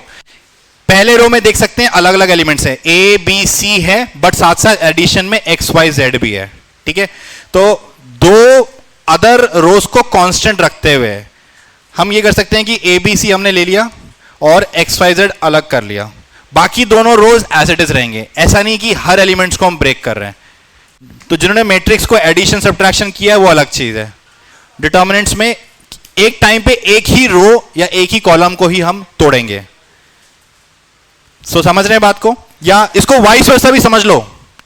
पहले रो में देख सकते हैं अलग अलग एलिमेंट्स है, ए बी सी है, बट साथ साथ एडिशन में एक्स वाई जेड भी है, ठीक है। तो दो अदर रोज को कांस्टेंट रखते हुए हम ये कर सकते हैं कि ए बी सी हमने ले लिया और एक्स वाई जेड अलग कर लिया, बाकी दोनों रोज एज इट इज रहेंगे। ऐसा नहीं कि हर एलिमेंट्स को हम ब्रेक कर रहे हैं। तो जिन्होंने मैट्रिक्स को एडिशन सब्ट्रैक्शन किया है वो अलग चीज है। डिटर्मिनेंट्स में एक टाइम पे एक ही रो या एक ही कॉलम को ही हम तोड़ेंगे। समझ रहे हैं बात को? या इसको वाइस वर्सा भी समझ लो।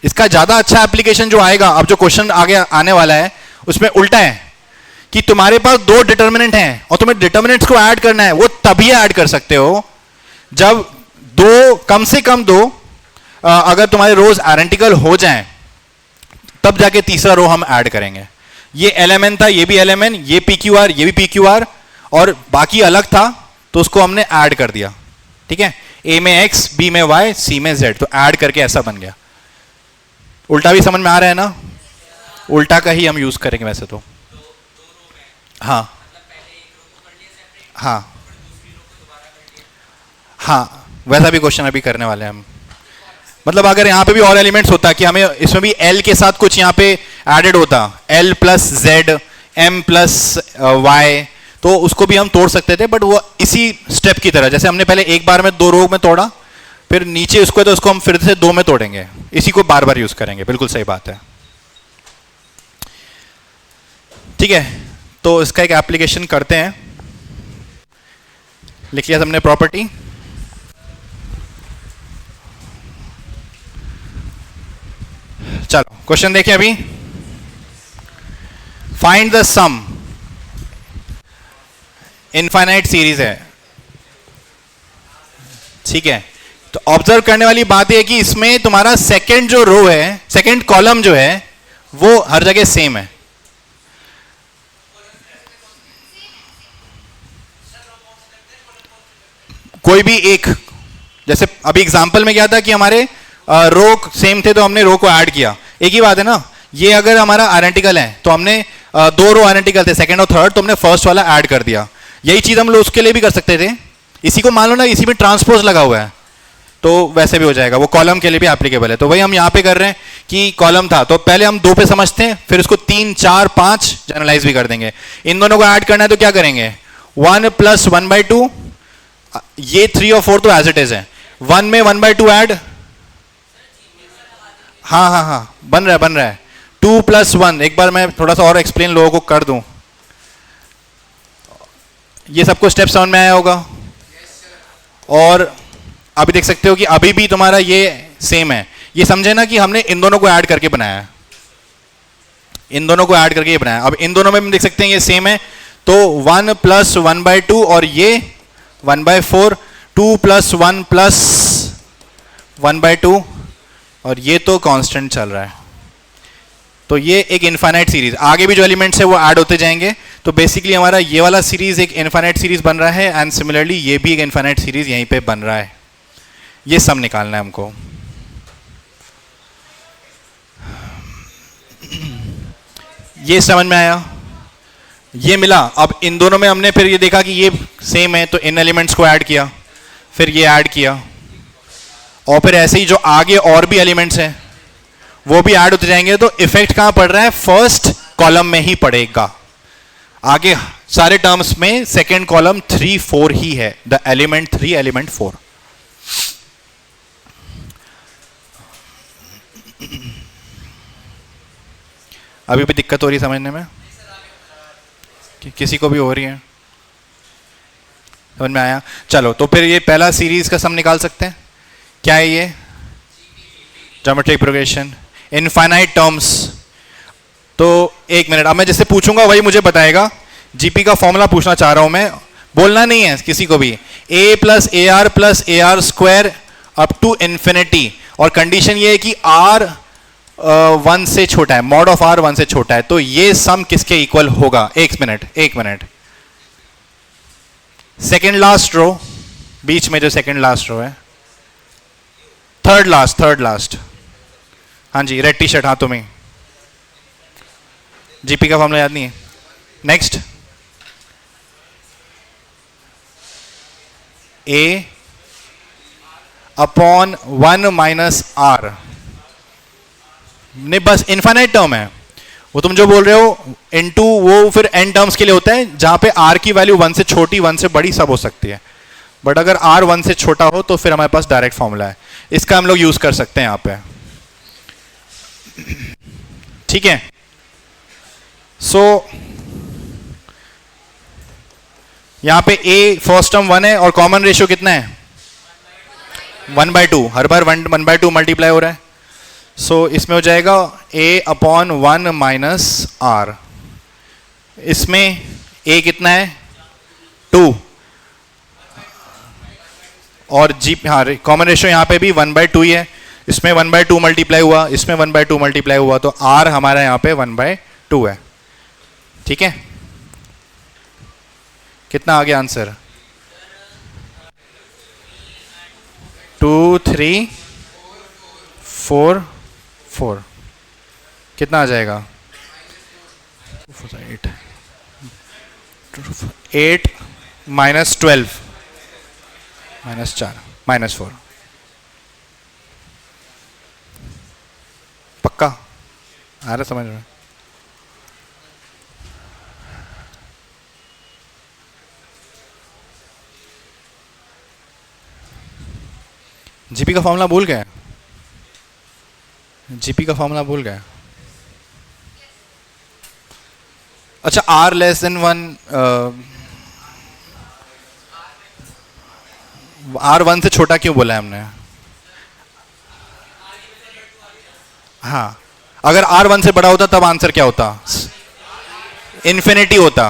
इसका ज्यादा अच्छा एप्लीकेशन जो आएगा, अब जो क्वेश्चन आगे आने वाला है उसमें उल्टा है कि तुम्हारे पास दो डिटर्मिनेंट हैं और तुम्हें डिटर्मिनेंट्स को ऐड करना है। वो तभी ऐड कर सकते हो जब दो, कम से कम दो, अगर तुम्हारे रोज आइडेंटिकल हो जाएं, तब जाके तीसरा रो हम ऐड करेंगे। ये एलएमएन था, ये भी एलएमएन, ये पीक्यूआर, ये भी पीक्यूआर, और बाकी अलग था तो उसको हमने ऐड कर दिया, ठीक है। ए में एक्स, बी में वाई, सी में जेड, तो ऐड करके ऐसा बन गया। उल्टा भी समझ में आ रहा है ना? उल्टा का ही हम यूज करेंगे वैसे तो। हाँ हाँ हाँ, वैसा भी क्वेश्चन अभी करने वाले हैं हम। मतलब अगर यहाँ पे भी और एलिमेंट्स होता कि हमें इसमें भी एल के साथ कुछ यहाँ पे एडेड होता, L plus Z, M plus Y, तो उसको भी हम तोड़ सकते थे। बट वो इसी स्टेप की तरह, जैसे हमने पहले एक बार में दो रो में तोड़ा, फिर नीचे उसको है तो उसको हम फिर से दो में तोड़ेंगे, इसी को बार बार यूज करेंगे। बिल्कुल सही बात है, ठीक है। तो इसका एक एप्लीकेशन करते हैं। लिख लिया हमने प्रॉपर्टी। चलो क्वेश्चन देखिए अभी। Find the sum, infinite series है, ठीक है। तो ऑब्जर्व करने वाली बात यह है कि इसमें तुम्हारा सेकंड जो रो है, सेकंड कॉलम जो है, वो हर जगह सेम है। कोई भी एक, जैसे अभी एग्जांपल में क्या था कि हमारे रो सेम थे तो हमने रो को ऐड किया, एक ही बात है ना। ये अगर हमारा आइडेंटिकल है तो हमने दो रो आइडेंटिकल थे, सेकंड और थर्ड, तो हमने फर्स्ट वाला ऐड कर दिया। यही चीज हम लोग उसके लिए भी कर सकते थे। इसी को मान लो ना, इसी में ट्रांसपोज लगा हुआ है तो वैसे भी हो जाएगा, वो कॉलम के लिए भी एप्लीकेबल है। तो वही हम यहाँ पे कर रहे हैं कि कॉलम था तो पहले हम दो पे समझते हैं, फिर उसको 3, 4, 5 जनरलाइज भी कर देंगे। इन दोनों को ऐड करना है तो क्या करेंगे? 1 + 1/2, ये 3 और 4 तो एज इट इज है। 1 में 1/2 ऐड, हाँ हाँ हाँ, बन रहा है। 2 + 1, एक बार मैं थोड़ा सा और एक्सप्लेन लोगों को कर दूं। ये सबको स्टेप समझ में आया होगा। और अभी देख सकते हो कि अभी भी तुम्हारा ये सेम है। ये समझे ना कि हमने इन दोनों को ऐड करके बनाया है, इन दोनों को ऐड करके ये बनाया। अब इन दोनों में हम देख सकते हैं ये सेम है, तो 1 + 1/2 और ये 1/4, 2 + 1 + 1/2, और ये तो कांस्टेंट चल रहा है। तो ये एक इनफाइनाइट सीरीज, आगे भी जो एलिमेंट्स है वो ऐड होते जाएंगे। तो बेसिकली हमारा ये वाला सीरीज एक इनफाइनाइट सीरीज बन रहा है, एंड सिमिलरली ये भी एक इनफाइनाइट सीरीज यहीं पे बन रहा है। ये सम निकालना है हमको। ये समझ में आया? ये मिला। अब इन दोनों में हमने फिर ये देखा कि ये सेम है तो इन एलिमेंट्स को ऐड किया, फिर ये ऐड किया, और फिर ऐसे ही जो आगे और भी एलिमेंट्स हैं वो भी ऐड होते जाएंगे। तो इफेक्ट कहां पड़ रहा है? फर्स्ट कॉलम में ही पड़ेगा। आगे सारे टर्म्स में सेकेंड कॉलम 3, 4 ही है, द एलिमेंट 3, एलिमेंट 4। अभी भी दिक्कत हो रही है समझने में? किसी को भी हो रही है? समझ में आया? चलो तो फिर ये पहला सीरीज का सम निकाल सकते हैं। क्या है ये? Geometric progression, infinite terms. तो एक मिनट, अब मैं जिससे पूछूंगा वही मुझे बताएगा जीपी का फॉर्मूला पूछना चाह रहा हूं मैं, बोलना नहीं है किसी को भी। A plus A R square up to infinity, और कंडीशन ये है कि आर 1 से छोटा है, मॉड ऑफ आर 1 से छोटा है, तो ये सम किसके इक्वल होगा? एक मिनट, सेकेंड लास्ट रो, बीच में जो सेकेंड लास्ट रो है, थर्ड लास्ट, हाँ जी, रेड टी शर्ट हाथों में। जीपी का फॉर्मूला याद नहीं है? Next, A upon 1 minus R, नहीं बस इनफाइनाइट टर्म है वो, तुम जो बोल रहे हो इनटू, वो फिर एन टर्म्स के लिए होता है जहां पे आर की वैल्यू 1 से छोटी 1 से बड़ी सब हो सकती है, बट अगर आर 1 से छोटा हो तो फिर हमारे पास डायरेक्ट फॉर्मूला है, इसका हम लोग यूज कर सकते हैं यहां पे। ठीक है, सो यहां पे ए फर्स्ट टर्म 1 है और कॉमन रेशियो कितना है? 1/2, हर बार 1/2 मल्टीप्लाई हो रहा है, सो इसमें हो जाएगा a अपॉन 1 माइनस आर, इसमें a कितना है? 2, और जी, हाँ, कॉमन रेशियो यहां पे भी 1/2 ही है, इसमें 1/2 मल्टीप्लाई हुआ, इसमें 1/2 मल्टीप्लाई हुआ, तो r हमारा यहां पे 1/2 है। ठीक है, कितना आ गया आंसर? 2 3 4 4, कितना आ जाएगा? 8 माइनस 12 माइनस 4 माइनस 4, पक्का आ रहा समझ में? जीपी का फॉर्मूला भूल गए? जीपी का फॉर्मूला भूल गए? अच्छा, आर लेस देन 1, आर 1 से छोटा क्यों बोला है हमने? हाँ, अगर आर 1 से बड़ा होता तब आंसर क्या होता? इन्फिनिटी होता,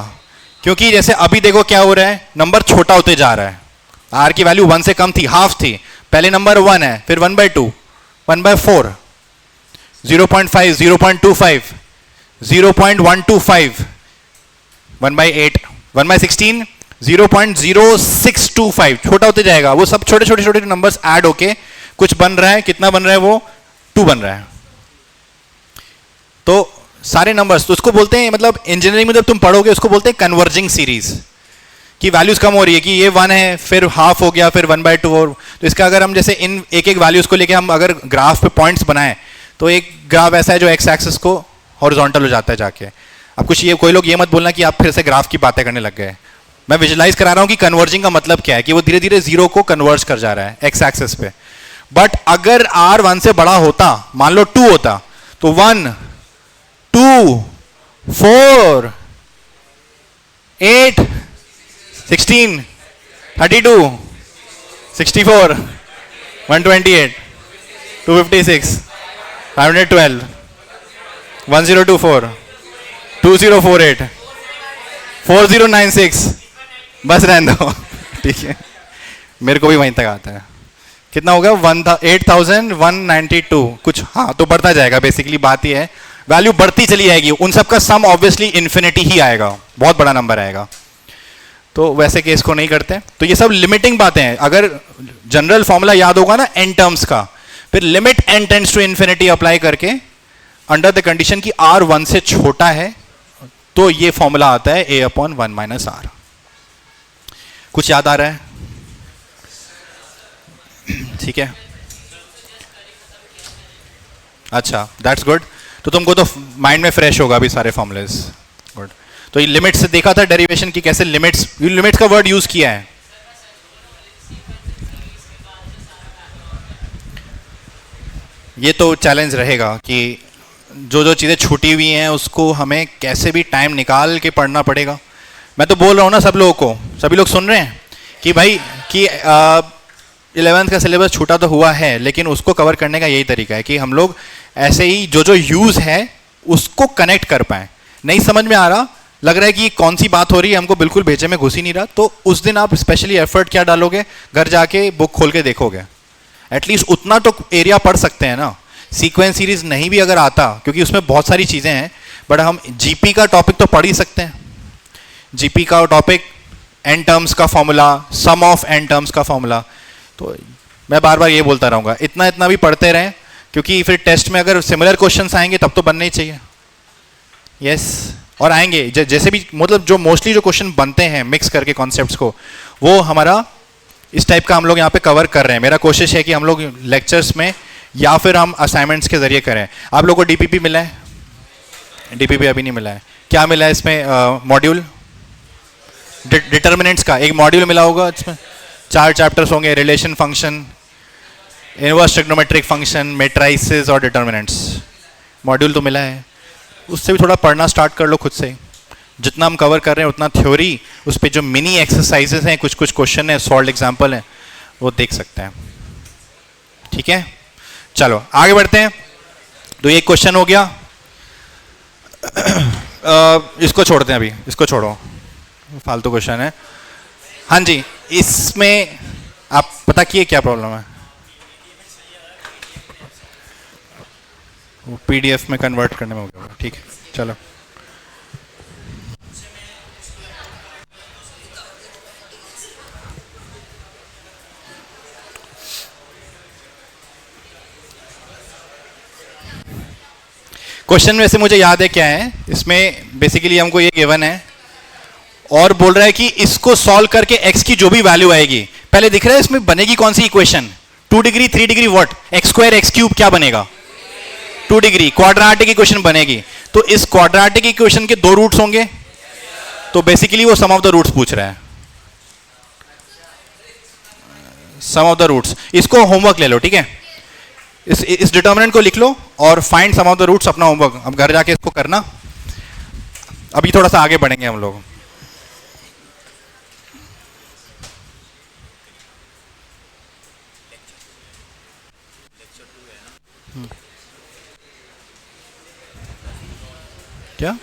क्योंकि जैसे अभी देखो क्या हो रहा है, नंबर छोटा होते जा रहा है, आर की वैल्यू 1 से कम थी, हाफ थी, पहले नंबर 1 है, फिर 1/2, 1/4, 0.5, 0.25, 0.125, 1/8, 1/16, 0.0625, छोटा होते जाएगा, वो सब छोटे छोटे छोटे नंबर्स ऐड होके कुछ बन रहा है, कितना बन रहा है वो? 2 बन रहा है। तो सारे नंबर्स, तो उसको बोलते हैं, मतलब इंजीनियरिंग में जब तुम पढ़ोगे उसको बोलते हैं कन्वर्जिंग सीरीज, कि वैल्यूज कम हो रही है, कि ये 1 है, फिर हाफ हो गया, फिर 1/2, और तो इसका अगर हम जैसे इन एक एक वैल्यूज को लेके हम अगर ग्राफ पे पॉइंट्स बनाएं, तो एक ग्राफ ऐसा है जो एक्स एक्सिस को हॉरिजॉन्टल हो जाता है जाके। अब कुछ ये, कोई लोग ये मत बोलना कि आप फिर से ग्राफ की बातें करने लग गए, मैं विजुलाइज करा रहा हूं कि कन्वर्जिंग का मतलब क्या है, कि वो धीरे धीरे जीरो को कन्वर्ज कर जा रहा है एक्स एक्सिस पे। बट अगर आर 1 से बड़ा होता, मान लो 2 होता, तो 1 2 4 8 16 32 64 128 256 512 1024 2048 4096, बस रहने दो ठीक है, मेरे को भी वहीं तक आता है। कितना होगा? 8192 कुछ, हाँ, तो बढ़ता जाएगा, बेसिकली बात ये है, वैल्यू बढ़ती चली जाएगी, उन सब का सम ऑब्वियसली इन्फिनिटी ही आएगा, बहुत बड़ा नंबर आएगा, तो वैसे केस को नहीं करते। तो ये सब लिमिटिंग बातें हैं, अगर जनरल फॉर्मूला याद होगा ना एन टर्म्स का, फिर limit N tends to infinity apply करके अंडर द कंडीशन की आर 1 से छोटा है, तो ये फॉर्मूला आता है a अपॉन 1 माइनस आर। कुछ याद आ रहा है? ठीक है, अच्छा, दैट्स गुड, तो तुमको तो माइंड में फ्रेश होगा अभी सारे फॉर्मूलेस। गुड, तो ये लिमिट से देखा था डेरिवेशन की, कैसे लिमिट्स का वर्ड यूज किया है। ये तो चैलेंज रहेगा कि जो जो चीज़ें छूटी हुई हैं उसको हमें कैसे भी टाइम निकाल के पढ़ना पड़ेगा। मैं तो बोल रहा हूँ ना सब लोगों को, सभी लोग सुन रहे हैं कि भाई कि 11th का सिलेबस छूटा तो हुआ है, लेकिन उसको कवर करने का यही तरीका है कि हम लोग ऐसे ही जो जो यूज़ है उसको कनेक्ट कर पाएँ। नहीं समझ में आ रहा, लग रहा है कि कौन सी बात हो रही है, हमको बिल्कुल बेचे में घुस ही नहीं रहा, तो उस दिन आप स्पेशली एफर्ट क्या डालोगे, घर जाके बुक खोल के देखोगे, एटलीस्ट उतना तो एरिया पढ़ सकते हैं ना। सीक्वेंस सीरीज नहीं भी अगर आता, क्योंकि उसमें बहुत सारी चीज़ें हैं, बट हम जीपी का टॉपिक तो पढ़ ही सकते हैं। जीपी का टॉपिक एन टर्म्स का formula, sum of N terms का फॉर्मूला, तो मैं बार बार ये बोलता रहूँगा, इतना इतना भी पढ़ते रहें, क्योंकि फिर टेस्ट में अगर सिमिलर क्वेश्चंस आएंगे तब तो बनने ही चाहिए। यस और आएंगे जैसे भी, मतलब जो मोस्टली जो क्वेश्चन बनते हैं मिक्स करके कॉन्सेप्ट्स को, वो हमारा इस टाइप का हम लोग यहाँ पे कवर कर रहे हैं। मेरा कोशिश है कि हम लोग लेक्चर्स में या फिर हम असाइनमेंट्स के जरिए करें। आप लोगों को डीपीपी मिला है? डीपीपी अभी नहीं मिला है। क्या मिला है इसमें? मॉड्यूल डिटर्मिनेंट्स का एक मॉड्यूल मिला होगा, इसमें 4 चैप्टर्स होंगे, relation function, inverse trigonometric function, matrices और डिटर्मिनेंट्स। मॉड्यूल तो मिला है, उससे भी थोड़ा पढ़ना स्टार्ट कर लो खुद से। जितना हम कवर कर रहे हैं उतना थ्योरी, उस पर जो मिनी एक्सरसाइजेस हैं, कुछ कुछ क्वेश्चन है, सॉल्व एग्जाम्पल है, वो देख सकते हैं। ठीक है, चलो आगे बढ़ते हैं। तो ये क्वेश्चन हो गया, इसको छोड़ते हैं अभी, इसको छोड़ो, फालतू क्वेश्चन है। हाँ जी, इसमें आप पता किए क्या प्रॉब्लम है? वो पीडीएफ में कन्वर्ट करने में हो गया। ठीक है, चलो क्वेश्चन में से मुझे याद है क्या है इसमें। बेसिकली हमको ये गिवन है और बोल रहा है कि इसको सॉल्व करके x की जो भी वैल्यू आएगी, पहले दिख रहा है इसमें बनेगी कौन सी equation? 2 degree 3 degree what, x square x cube क्या बनेगा? 2 डिग्री। क्वाड्रेटिक इक्वेशन बनेगी, तो इस क्वाड्रेटिक इक्वेशन के 2 रूट्स होंगे, तो बेसिकली वो सम ऑफ द रूट्स पूछ रहा है। सम ऑफ द रूट्स, इसको होमवर्क ले लो, ठीक है? इस डिटर्मिनेंट को लिख लो और find sum of the roots, अपना होमवर्क अब घर जाके इसको करना। अभी थोड़ा सा आगे बढ़ेंगे हम लोग। क्या?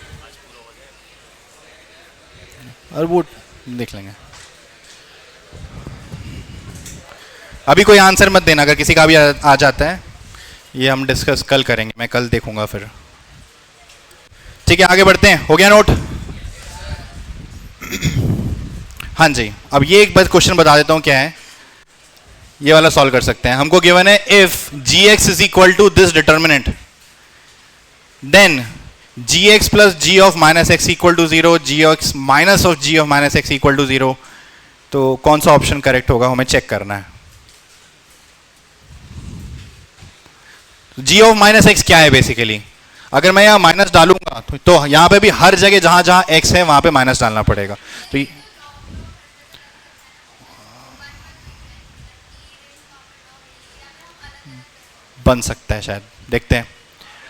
और वो देख लेंगे। अभी कोई आंसर मत देना, अगर किसी का भी आ जाता है, ये हम डिस्कस कल करेंगे, मैं कल देखूंगा फिर। ठीक है, आगे बढ़ते हैं। हो गया नोट? हाँ जी, अब ये एक बार क्वेश्चन बता देता हूं क्या है। ये वाला सॉल्व कर सकते हैं। हमको गिवन है if gx is equal to this determinant, then gx plus g of minus X equal to 0, gx minus of g of minus X equal to 0, तो कौन सा ऑप्शन करेक्ट होगा हमें चेक करना है। g ऑफ माइनस एक्स क्या है basically? अगर मैं यहां माइनस डालूंगा तो यहां पे भी हर जगह जहां जहां x है वहां पे माइनस डालना पड़ेगा, तो बन सकता है शायद, देखते हैं।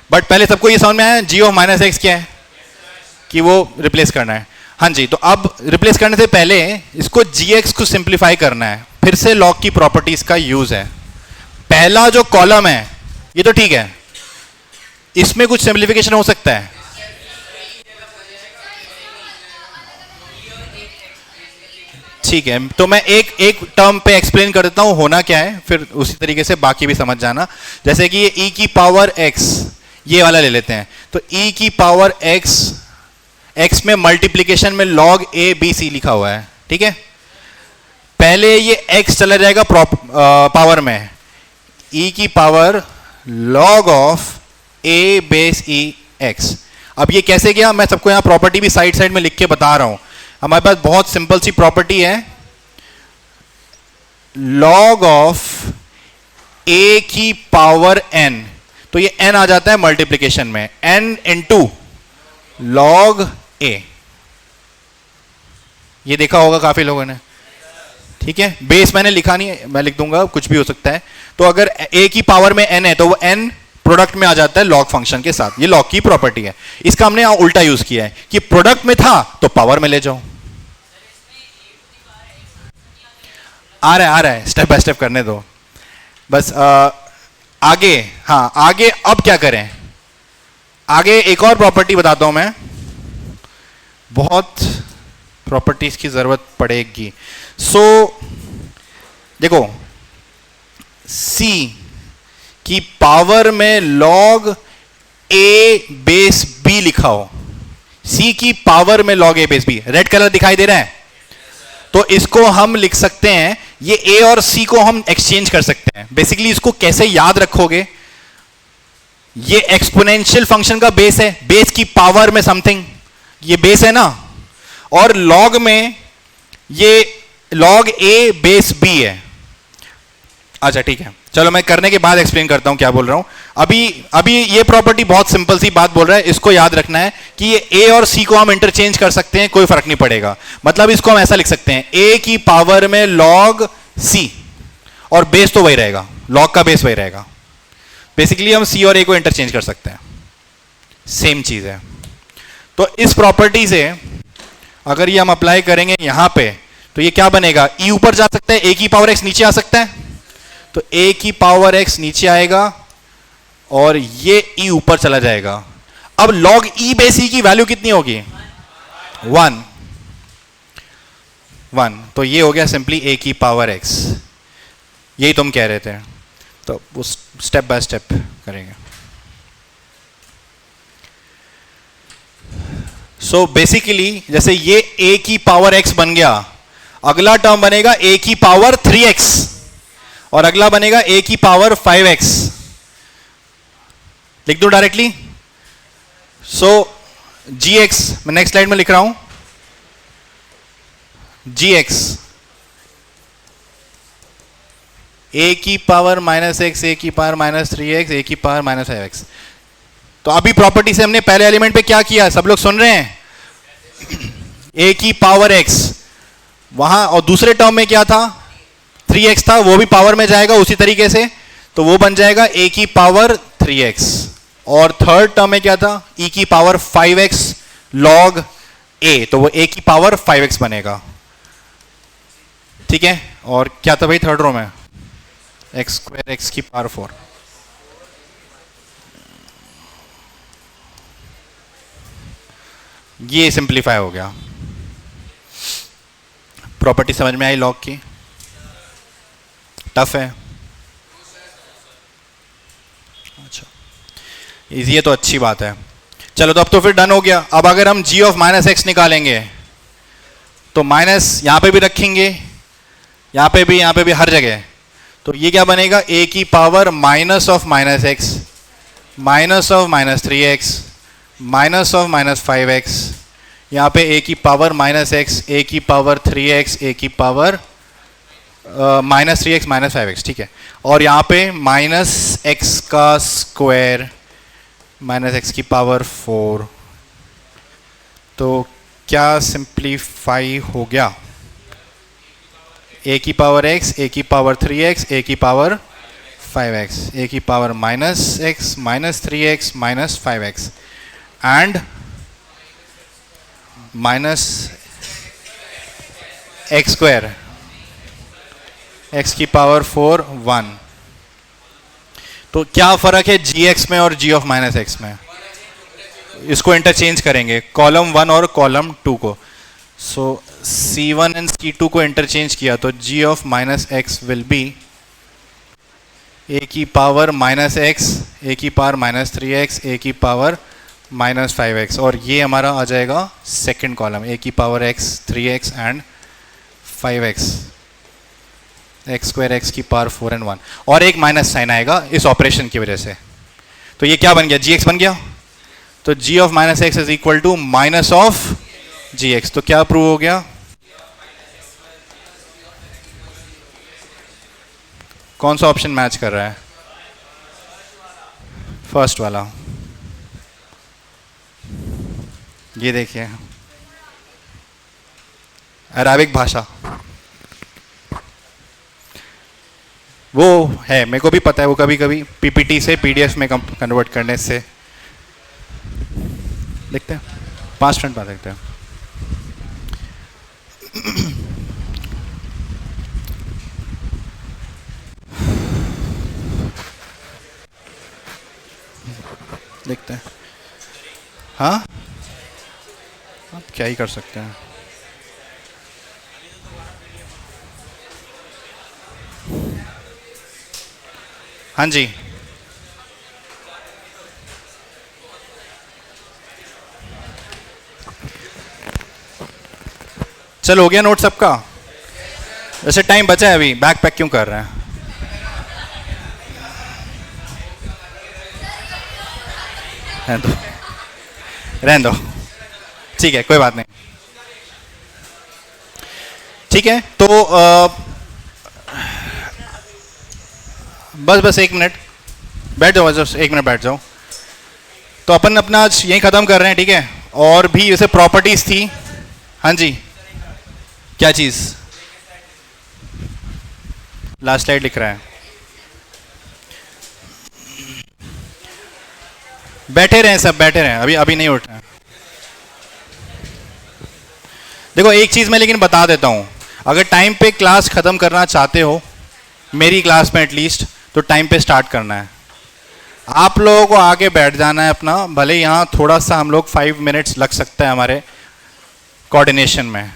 बट पहले सबको ये समझ में आया g ऑफ माइनस एक्स क्या है, कि वो रिप्लेस करना है। हाँ जी, तो अब रिप्लेस करने से पहले इसको gx को सिंप्लीफाई करना है। फिर से लॉग की प्रॉपर्टीज का यूज है। पहला जो कॉलम है ये तो ठीक है, इसमें कुछ सिंप्लीफिकेशन हो सकता है। ठीक है, तो मैं एक एक टर्म पे एक्सप्लेन कर देता हूं होना क्या है, फिर उसी तरीके से बाकी भी समझ जाना। जैसे कि ये e की पावर x, ये वाला ले लेते हैं। तो e की पावर x, x में मल्टीप्लीकेशन में log a b c लिखा हुआ है, ठीक है? पहले ये x चला जाएगा पावर में, e की power log of a base e x। अब ये कैसे गया, मैं सबको यहां प्रॉपर्टी भी साइड साइड में लिख के बता रहा हूं। हमारे पास बहुत सिंपल सी प्रॉपर्टी है, log ऑफ a की पावर n, तो ये n आ जाता है मल्टीप्लिकेशन में, n इंटू log a। ये देखा होगा काफी लोगों ने, ठीक है? बेस मैंने लिखा नहीं है, मैं लिख दूंगा, कुछ भी हो सकता है। तो अगर a की पावर में n है तो वो n प्रोडक्ट में आ जाता है log फंक्शन के साथ। ये log की प्रॉपर्टी है। इसका हमने यहां उल्टा यूज किया है कि प्रोडक्ट में था तो पावर में ले जाओ। आ रहा है, स्टेप बाय स्टेप करने दो बस। आगे, हाँ आगे अब क्या करें? आगे एक और प्रॉपर्टी बताता हूं मैं, बहुत प्रॉपर्टीज की जरूरत पड़ेगी। सो देखो, सी की पावर में लॉग ए बेस बी लिखा हो, सी की पावर में लॉग ए बेस बी, रेड कलर दिखाई दे रहा है, तो इसको हम लिख सकते हैं, ये ए और सी को हम एक्सचेंज कर सकते हैं। बेसिकली इसको कैसे याद रखोगे, ये एक्सपोनेंशियल फंक्शन का बेस है, बेस की पावर में समथिंग, ये बेस है ना, और लॉग में ये लॉग ए बेस बी है। अच्छा ठीक है, चलो मैं करने के बाद एक्सप्लेन करता हूं क्या बोल रहा हूं। अभी ये प्रॉपर्टी बहुत सिंपल सी बात बोल रहा है, इसको याद रखना है कि ये ए और सी को हम इंटरचेंज कर सकते हैं, कोई फर्क नहीं पड़ेगा। मतलब इसको हम ऐसा लिख सकते हैं, ए की पावर में लॉग सी, और बेस तो वही रहेगा, लॉग का बेस वही रहेगा। बेसिकली हम सी और ए को इंटरचेंज कर सकते हैं, सेम चीज है। तो इस प्रॉपर्टी से अगर ये हम अप्लाई करेंगे यहां पे, तो ये क्या बनेगा, ई ऊपर जा सकता है, ए की पावर एक्स नीचे आ सकता है, तो ए की पावर एक्स नीचे आएगा और ये ई ऊपर चला जाएगा। अब लॉग ई बेस ई की वैल्यू कितनी होगी, 1, तो ये हो गया सिंपली ए की पावर एक्स, यही तुम कह रहे थे। तो वो स्टेप बाय स्टेप करेंगे। सो बेसिकली जैसे ये ए की पावर एक्स बन गया, अगला टर्म बनेगा ए की पावर 3x, और अगला बनेगा ए की पावर 5x। लिख दो डायरेक्टली। सो gx, मैं नेक्स्ट स्लाइड में लिख रहा हूं, gx ए की पावर -x, ए की पावर -3x, ए की पावर -5x। तो अभी प्रॉपर्टी से हमने पहले एलिमेंट पे क्या किया, सब लोग सुन रहे हैं, ए की पावर x वहां, और दूसरे टर्म में क्या था, 3x था, वो भी पावर में जाएगा उसी तरीके से, तो वो बन जाएगा ए की पावर 3x। और थर्ड टर्म में क्या था, e की पावर 5x log a, तो वो a की पावर 5x बनेगा। ठीक है, और क्या था भाई थर्ड रो में, x² x की पावर 4। ये सिंप्लीफाई हो गया। प्रॉपर्टी समझ में आई लॉग की, टफ है, अच्छा इजी है तो अच्छी बात है। चलो तो अब तो फिर डन हो गया। अब अगर हम g ऑफ -x निकालेंगे, तो माइनस यहां पे भी रखेंगे, यहां पे भी, हर जगह, तो ये क्या बनेगा, a की power minus of -x, minus of -3x, minus of -5x, यहां पे a की पावर -x, a की पावर 3x, a की पावर -3x -5x, ठीक है, और यहां पे -x का स्क्वायर -x की पावर 4। तो क्या सिंप्लीफाई हो गया, a की पावर x, a की पावर 3x, a की पावर 5x, a की power -x -3x -5x and -x², x की पावर 4 1। तो क्या फर्क है gx में और g ऑफ -x में, इसको इंटरचेंज करेंगे, कॉलम 1 और कॉलम 2 को। सो c1 एंड c2 को इंटरचेंज किया तो g of -x will be a की पावर -x, a की पावर -3x, a की पावर -5x, और ये हमारा आ जाएगा सेकंड कॉलम, a की power x 3x and 5x, x² x की पावर 4 एंड 1, और एक माइनस साइन आएगा इस ऑपरेशन की वजह से। तो ये क्या बन गया, gx बन गया। तो g of -x is equal to minus of gx। तो क्या प्रूव हो गया, कौन सा ऑप्शन मैच कर रहा है, फर्स्ट वाला। ये देखिए, अराबिक भाषा वो है, मेरे को भी पता है, वो कभी कभी पीपीटी से पीडीएफ में कन्वर्ट करने से। देखते हैं 5 मिनट बाद देखते हैं। देखते हैं, हाँ आप क्या ही कर सकते हैं। हाँ जी, चल हो गया नोट सबका। वैसे टाइम बचा है अभी, बैग पैक क्यों कर रहे हैं? रहने दो, रहने दो, ठीक है कोई बात नहीं। ठीक है तो बस बस एक मिनट बैठ जाओ, बस एक मिनट बैठ जाओ। तो अपन अपना आज यहीं ख़त्म कर रहे हैं, ठीक है। और भी जैसे प्रॉपर्टीज़ थी। हाँ जी, क्या चीज़? लास्ट स्लाइड लिख रहा है। बैठे रहें सब, बैठे रहें, अभी अभी नहीं उठ रहे हैं। देखो एक चीज़ मैं लेकिन बता देता हूँ, अगर टाइम पे क्लास ख़त्म करना चाहते हो, मेरी क्लास में एटलीस्ट, तो टाइम पे स्टार्ट करना है। आप लोगों को आगे बैठ जाना है अपना, भले यहाँ थोड़ा सा हम लोग 5 मिनट्स लग सकता है हमारे कोऑर्डिनेशन में,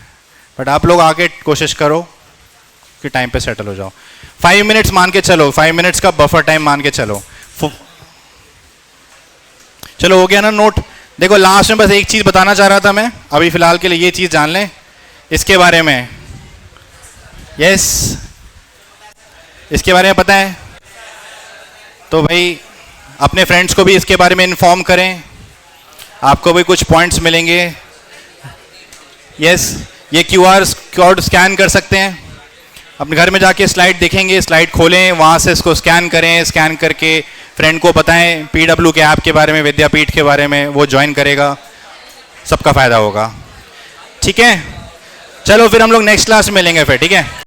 बट आप लोग आगे कोशिश करो कि टाइम पे सेटल हो जाओ। 5 मिनट्स मान के चलो, 5 मिनट्स का बफर टाइम मान के चलो। चलो हो गया ना नोट? देखो लास्ट में बस एक चीज़ बताना चाह रहा था मैं, अभी फ़िलहाल के लिए ये चीज़ जान लें इसके बारे में। यस, इसके बारे में पता है तो भाई अपने फ्रेंड्स को भी इसके बारे में इन्फॉर्म करें, आपको भी कुछ पॉइंट्स मिलेंगे। यस, ये QR कोड स्कैन कर सकते हैं, अपने घर में जाके स्लाइड देखेंगे, स्लाइड खोलें, वहाँ से इसको स्कैन करें, स्कैन करके फ्रेंड को बताएं PW के ऐप के बारे में, विद्यापीठ के बारे में, वो ज्वाइन करेगा, सबका फ़ायदा होगा। ठीक है, चलो फिर हम लोग नेक्स्ट क्लास में मिलेंगे फिर, ठीक है।